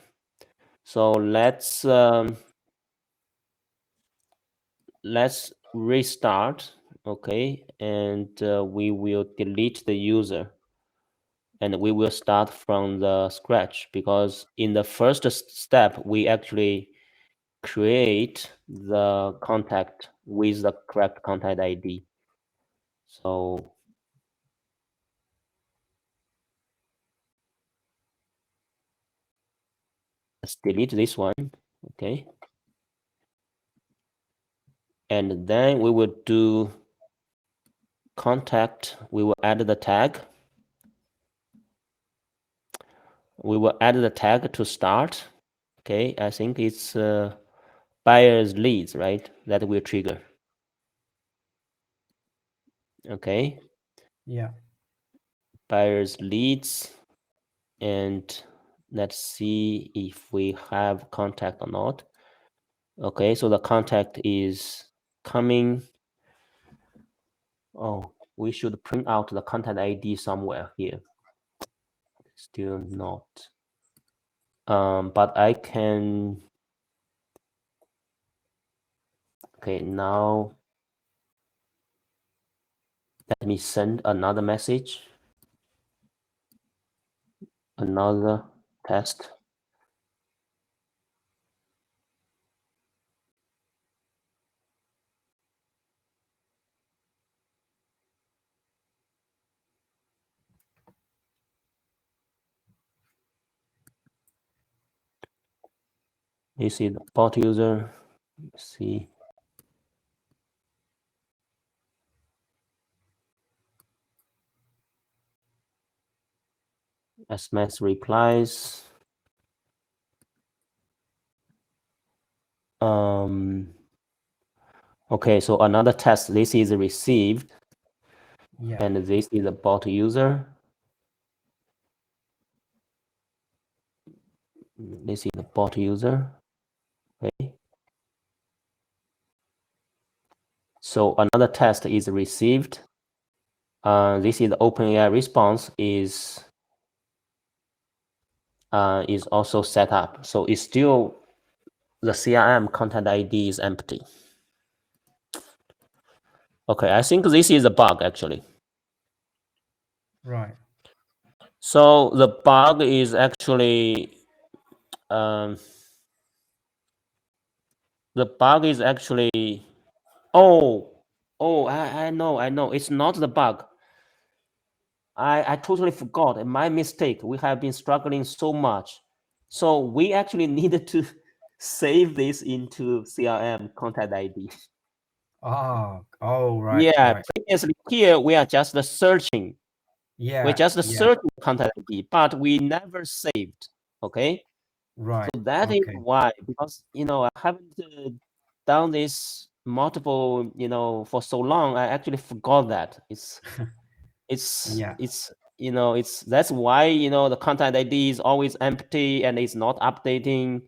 So let's restart. Okay, and we will delete the user, and we will start from the scratch, because in the first step we actually create the contact with the correct contact ID. So let's delete this one. Okay, and then we will do contact. We will add the tag. We will add the tag to start. Okay, I think it's buyer's leads, right? That will trigger. Okay. Yeah. Buyer's leads, and let's see if we have contact or not. Okay, so the contact is coming. Oh, we should print out the contact ID somewhere here. Still not. But I can. Okay, now let me send another message. Another test. This is the bot user. Let's see. SMS replies. Okay, so another test. This is received. Yeah. And this is a bot user. This is the bot user. Okay. So another test is received. This is the OpenAI response is also set up. So it's still the CRM content ID is empty. Okay, I think this is a bug actually. Right. So the bug is actually the bug is actually I know it's not the bug. I totally forgot. My mistake. We have been struggling so much. So we actually needed to save this into CRM contact ID. Oh, right, Yeah, right. previously here we are just searching. Yeah, We're just yeah, searching contact ID, but we never saved. Okay. right. So that is Okay. why, because I haven't done this multiple, for so long. I actually forgot that Yeah, it's that's why the contact ID is always empty and it's not updating.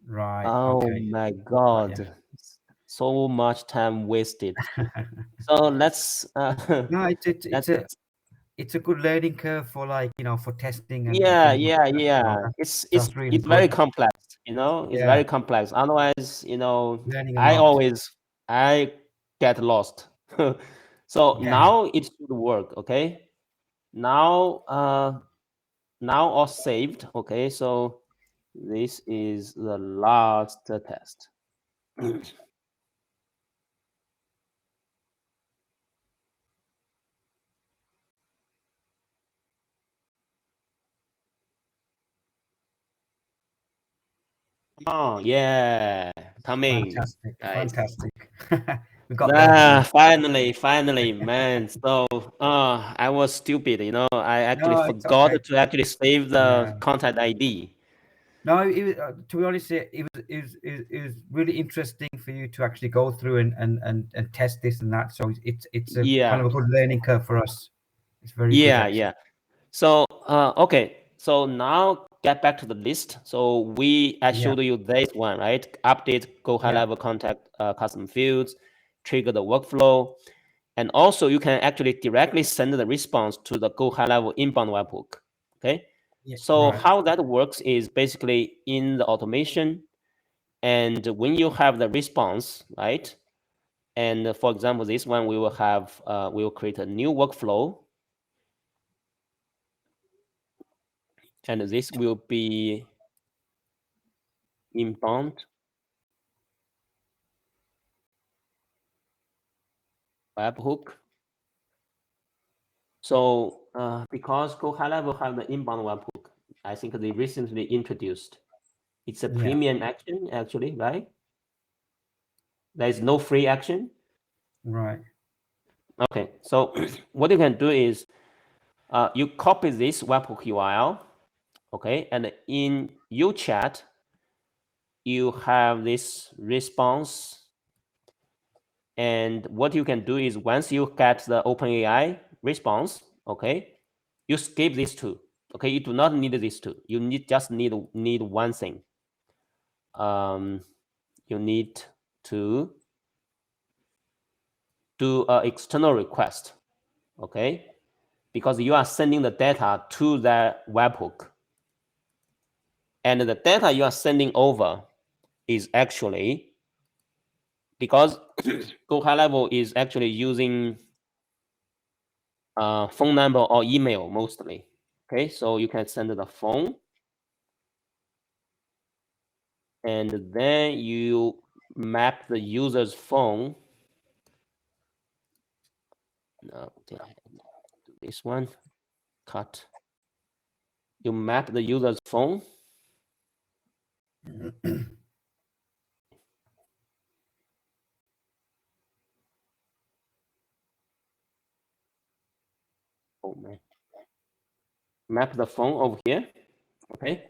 right. Oh Okay. my Got ya. God, so much time wasted. So let's No, let's it's a good learning curve for for testing and yeah, things like yeah, that. yeah. That's It's it's that's really it's very good. complex, it's Yeah, very complex. Otherwise, learning a I lot. always I get lost. So Yeah. now it should work, okay? Now all saved, okay? So this is the last test. Oh yeah, coming. Fantastic. Nice. Fantastic. We got there, didn't we? Finally, man. So I was stupid, I actually No, it's forgot okay. to actually save the Yeah. contact ID. No, to be honest, it was really interesting for you to actually go through and test this and that. So it's a kind Yeah, of a good learning curve for us. It's very good, yeah, actually. yeah. So okay. So now get back to the list. So I Yeah, showed you this one, right? Update go high yeah, level contact custom fields, trigger the workflow, and also you can actually directly send the response to the go high level inbound webhook. Okay. yeah. So Right. how that works is basically in the automation, and when you have the response, right? And for example, this one we will create a new workflow, and this will be inbound webhook. So because Go High Level have the inbound webhook, I think they recently introduced. It's a Yeah, premium action actually, right? There is no free action. right. Okay, so what you can do is you copy this webhook URL, okay, and in UChat you have this response. And what you can do is once you get the OpenAI response, okay, you skip these two. Okay, you do not need these two. You just need one thing. You need to do an external request, okay? Because you are sending the data to that webhook. And the data you are sending over is actually, because Go High Level is actually using phone number or email mostly. Okay, so you can send the phone, and then you map the user's phone. No, do this one. Cut. You map the user's phone. Oh man. Map the phone over here. Okay.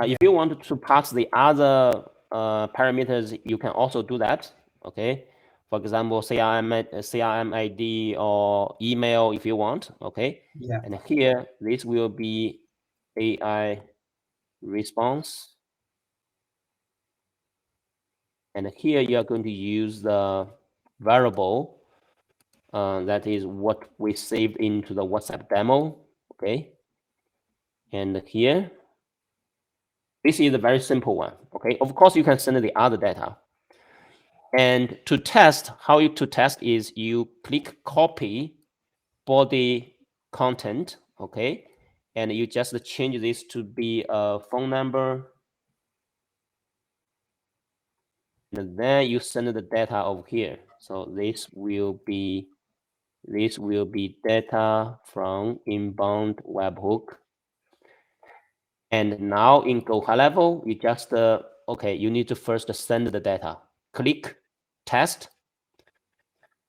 If you want to pass the other parameters, you can also do that. Okay. For example, CRM ID or email if you want. Okay. Yeah. And here, this will be AI response. And here you are going to use the variable that is what we saved into the WhatsApp demo. Okay. And here, this is a very simple one. Okay. Of course, you can send the other data. And to test, to test is you click copy body content, okay? And you just change this to be a phone number. And then you send the data over here. So this will be data from inbound webhook. And now in Go High Level, you just, okay, you need to first send the data. Click test.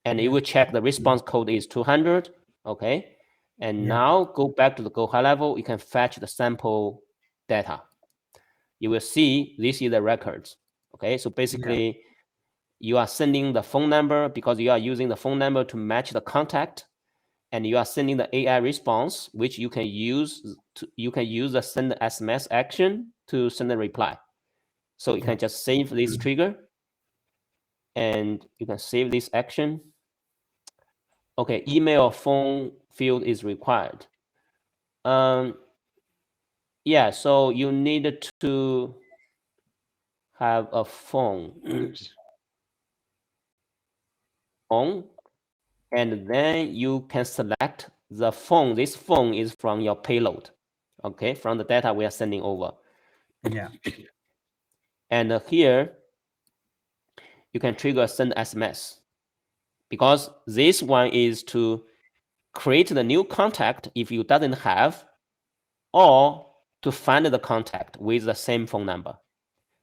And you will check the response code is 200, okay? And now go back to the Go High Level, you can fetch the sample data. You will see this is the records, okay? So basically, you are sending the phone number because you are using the phone number to match the contact, and you are sending the AI response, which you can use the send SMS action to send a reply. So you can just save this trigger, and you can save this action. Okay, email or phone field is required. Yeah, so you need to have a phone, and then you can select the phone. This phone is from your payload, okay, from the data we are sending over. Yeah. And here, you can trigger send SMS, because this one is to create the new contact if you doesn't have, or to find the contact with the same phone number.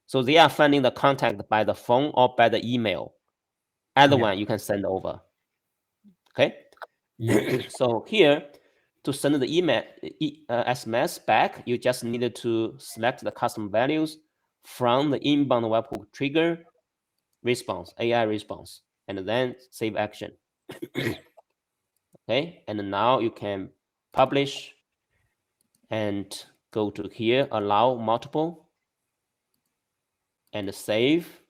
So they are finding the contact by the phone or by the email. Either one you can send over. Okay. Yeah. So here, to send the email SMS back, you just needed to select the custom values from the inbound webhook trigger response, AI response, and then save action. Okay, and now you can publish and go to here, allow multiple, and save.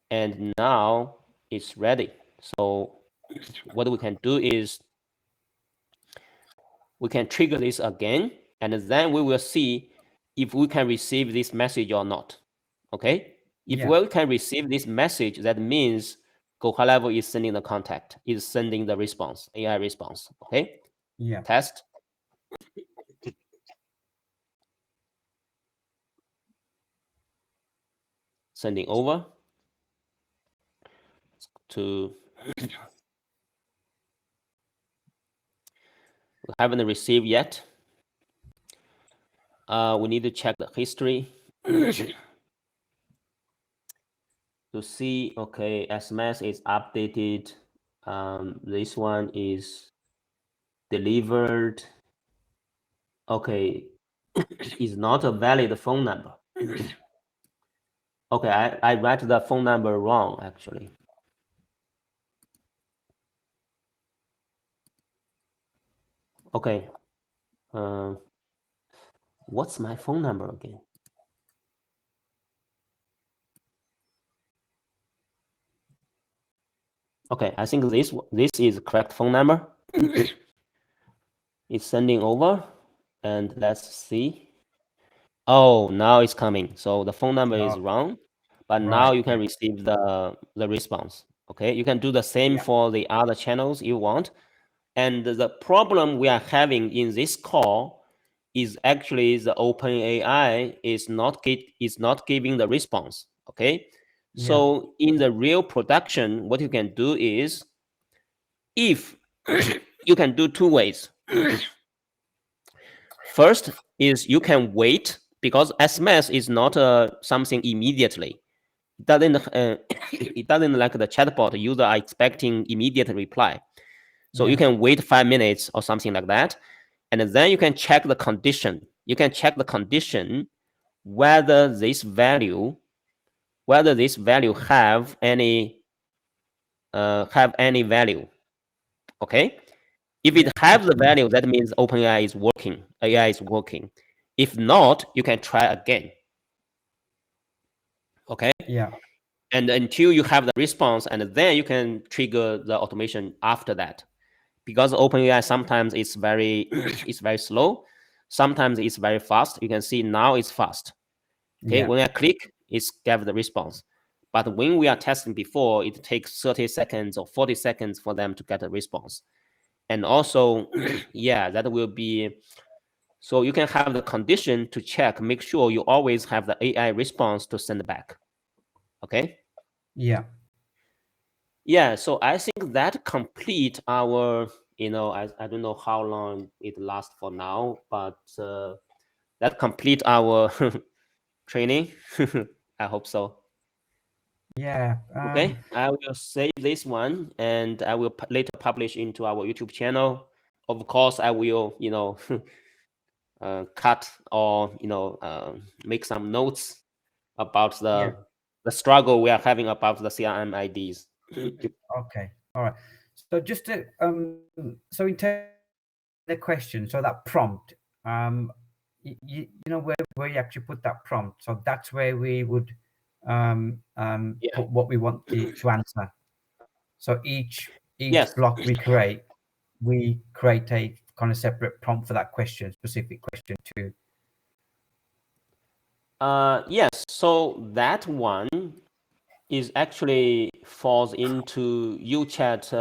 And now it's ready. So what we can do is we can trigger this again, and then we will see if we can receive this message or not. Okay? If we can receive this message, that means Go High Level is sending the contact, is sending the response, AI response. Okay? Yeah. Test. Sending over to, we haven't received yet. We need to check the history to see, okay, SMS is updated. This one is delivered. Okay, is not a valid phone number. Okay, I write the phone number wrong, actually. Okay, What's my phone number again? Okay, I think this is correct phone number. It's sending over, and let's see. Oh, now it's coming. So the phone number is wrong, but now you can receive the response. Okay, you can do the same for the other channels you want. And the problem we are having in this call is actually the OpenAI is not giving the response. Okay, so in the real production, what you can do is, if you can do two ways. First is you can wait, because SMS is not something immediately. It doesn't it doesn't like the chatbot. User are expecting immediate reply. So you can wait 5 minutes or something like that, and then you can check the condition. You can check the condition whether this value have any value. Okay. If it have the value, that means OpenAI is working. AI is working. If not, you can try again. Okay. Yeah. And until you have the response, and then you can trigger the automation after that. Because OpenAI sometimes it's very it's very slow. Sometimes it's very fast. You can see now it's fast. Okay. When I click, it's gave the response. But when we are testing before, it takes 30 seconds or 40 seconds for them to get a response. And also, yeah, that will be, so you can have the condition to check, make sure you always have the AI response to send back. Okay. Yeah. Yeah. So I think that complete our, I don't know how long it lasts for now, but that complete our training. I hope so. Yeah. Okay, I will save this one and I will later publish into our YouTube channel. Of course, I will, cut or make some notes about the struggle we are having about the CRM IDs. Okay. All right. So just to so in terms of the question, so that prompt, you know where you actually put that prompt. So that's where we would put what we want to answer. So each Yes. block we create a kind of separate prompt for that question, specific question too. Yes. So that one is actually falls into UChat.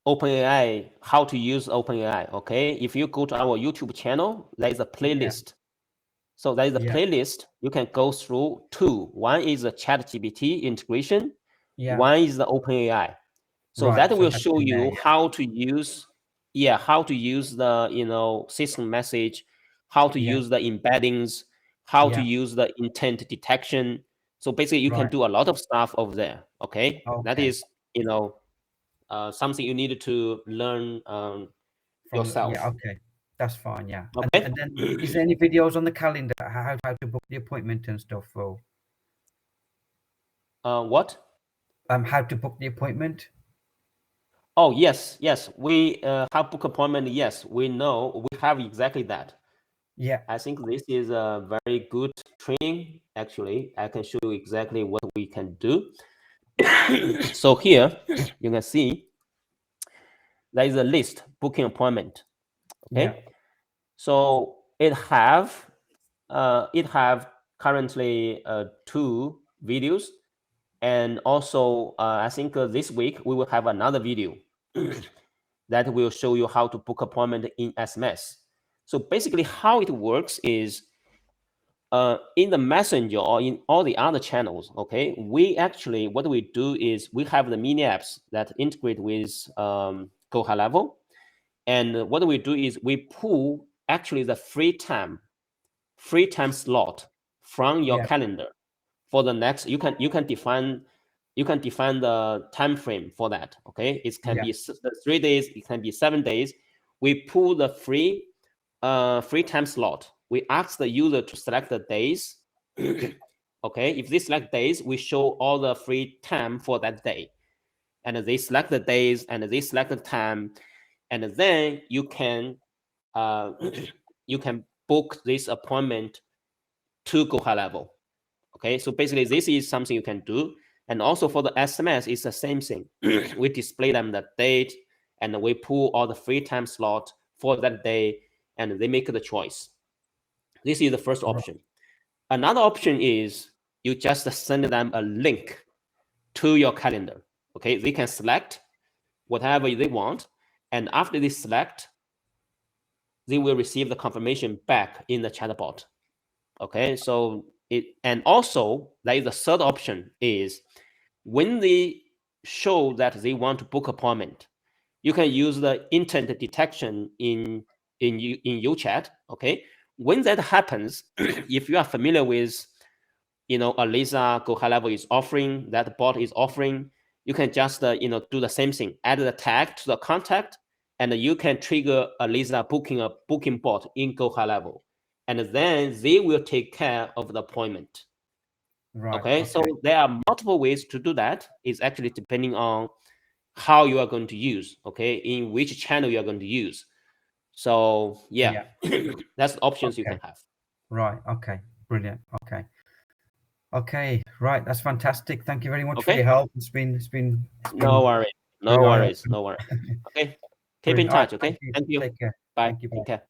OpenAI, how to use OpenAI. Okay, if you go to our YouTube channel, there is a playlist. So there is a playlist. You can go through two. One is the ChatGPT integration. One is the OpenAI. So Right. that So will that's show in there. you how to use, how to use the system message, how to use the embeddings, how to use the intent detection. So basically, you can do a lot of stuff over there. Okay, that is something you need to learn yourself. Okay, that's fine. Yeah. Okay. And then is there any videos on the calendar how to book the appointment and stuff? Or What? how to book the appointment? Oh, yes, yes. We have book appointment. Yes, we know. We have exactly that. Yeah. I think this is a very good training. Actually, I can show you exactly what we can do. So here you can see there is a list, booking appointment. Okay. Yeah. So it have currently 2 videos, and also I think this week we will have another video that will show you how to book appointment in SMS. So basically, how it works is in the messenger or in all the other channels. Okay, we actually, what we do is we have the mini apps that integrate with Go High Level, and what we do is we pull actually the free time slot from your calendar for the next. You can define the time frame for that. Okay, it can be 3 days, it can be 7 days. We pull the free time slot. We ask the user to select the days. Okay, if they select days, we show all the free time for that day, and they select the days and they select the time. and then you can book this appointment to go high level. Okay, so basically this is something you can do. And also for the SMS, it's the same thing. We display them the date, and we pull all the free time slot for that day, and they make the choice. This is the first option. Another option is you just send them a link to your calendar. Okay, they can select whatever they want, and after they select, they will receive the confirmation back in the chatbot. Okay, so and also there is a third option is when they show that they want to book appointment, you can use the intent detection in UChat. Okay, when that happens, if you are familiar with, Alisa Go High Level is offering, that bot is offering, you can just do the same thing, add the tag to the contact, and you can trigger Alisa booking bot in Go High Level, and then they will take care of the appointment. Right. Okay, so there are multiple ways to do that. It's actually depending on how you are going to use, okay, in which channel you are going to use. So yeah. That's the options you can have. Right. Okay. Brilliant. Okay. Right. That's fantastic. Thank you very much for your help. It's been no worries. Okay. Keep in touch. Okay. Thank you. Take care. Bye. Take care.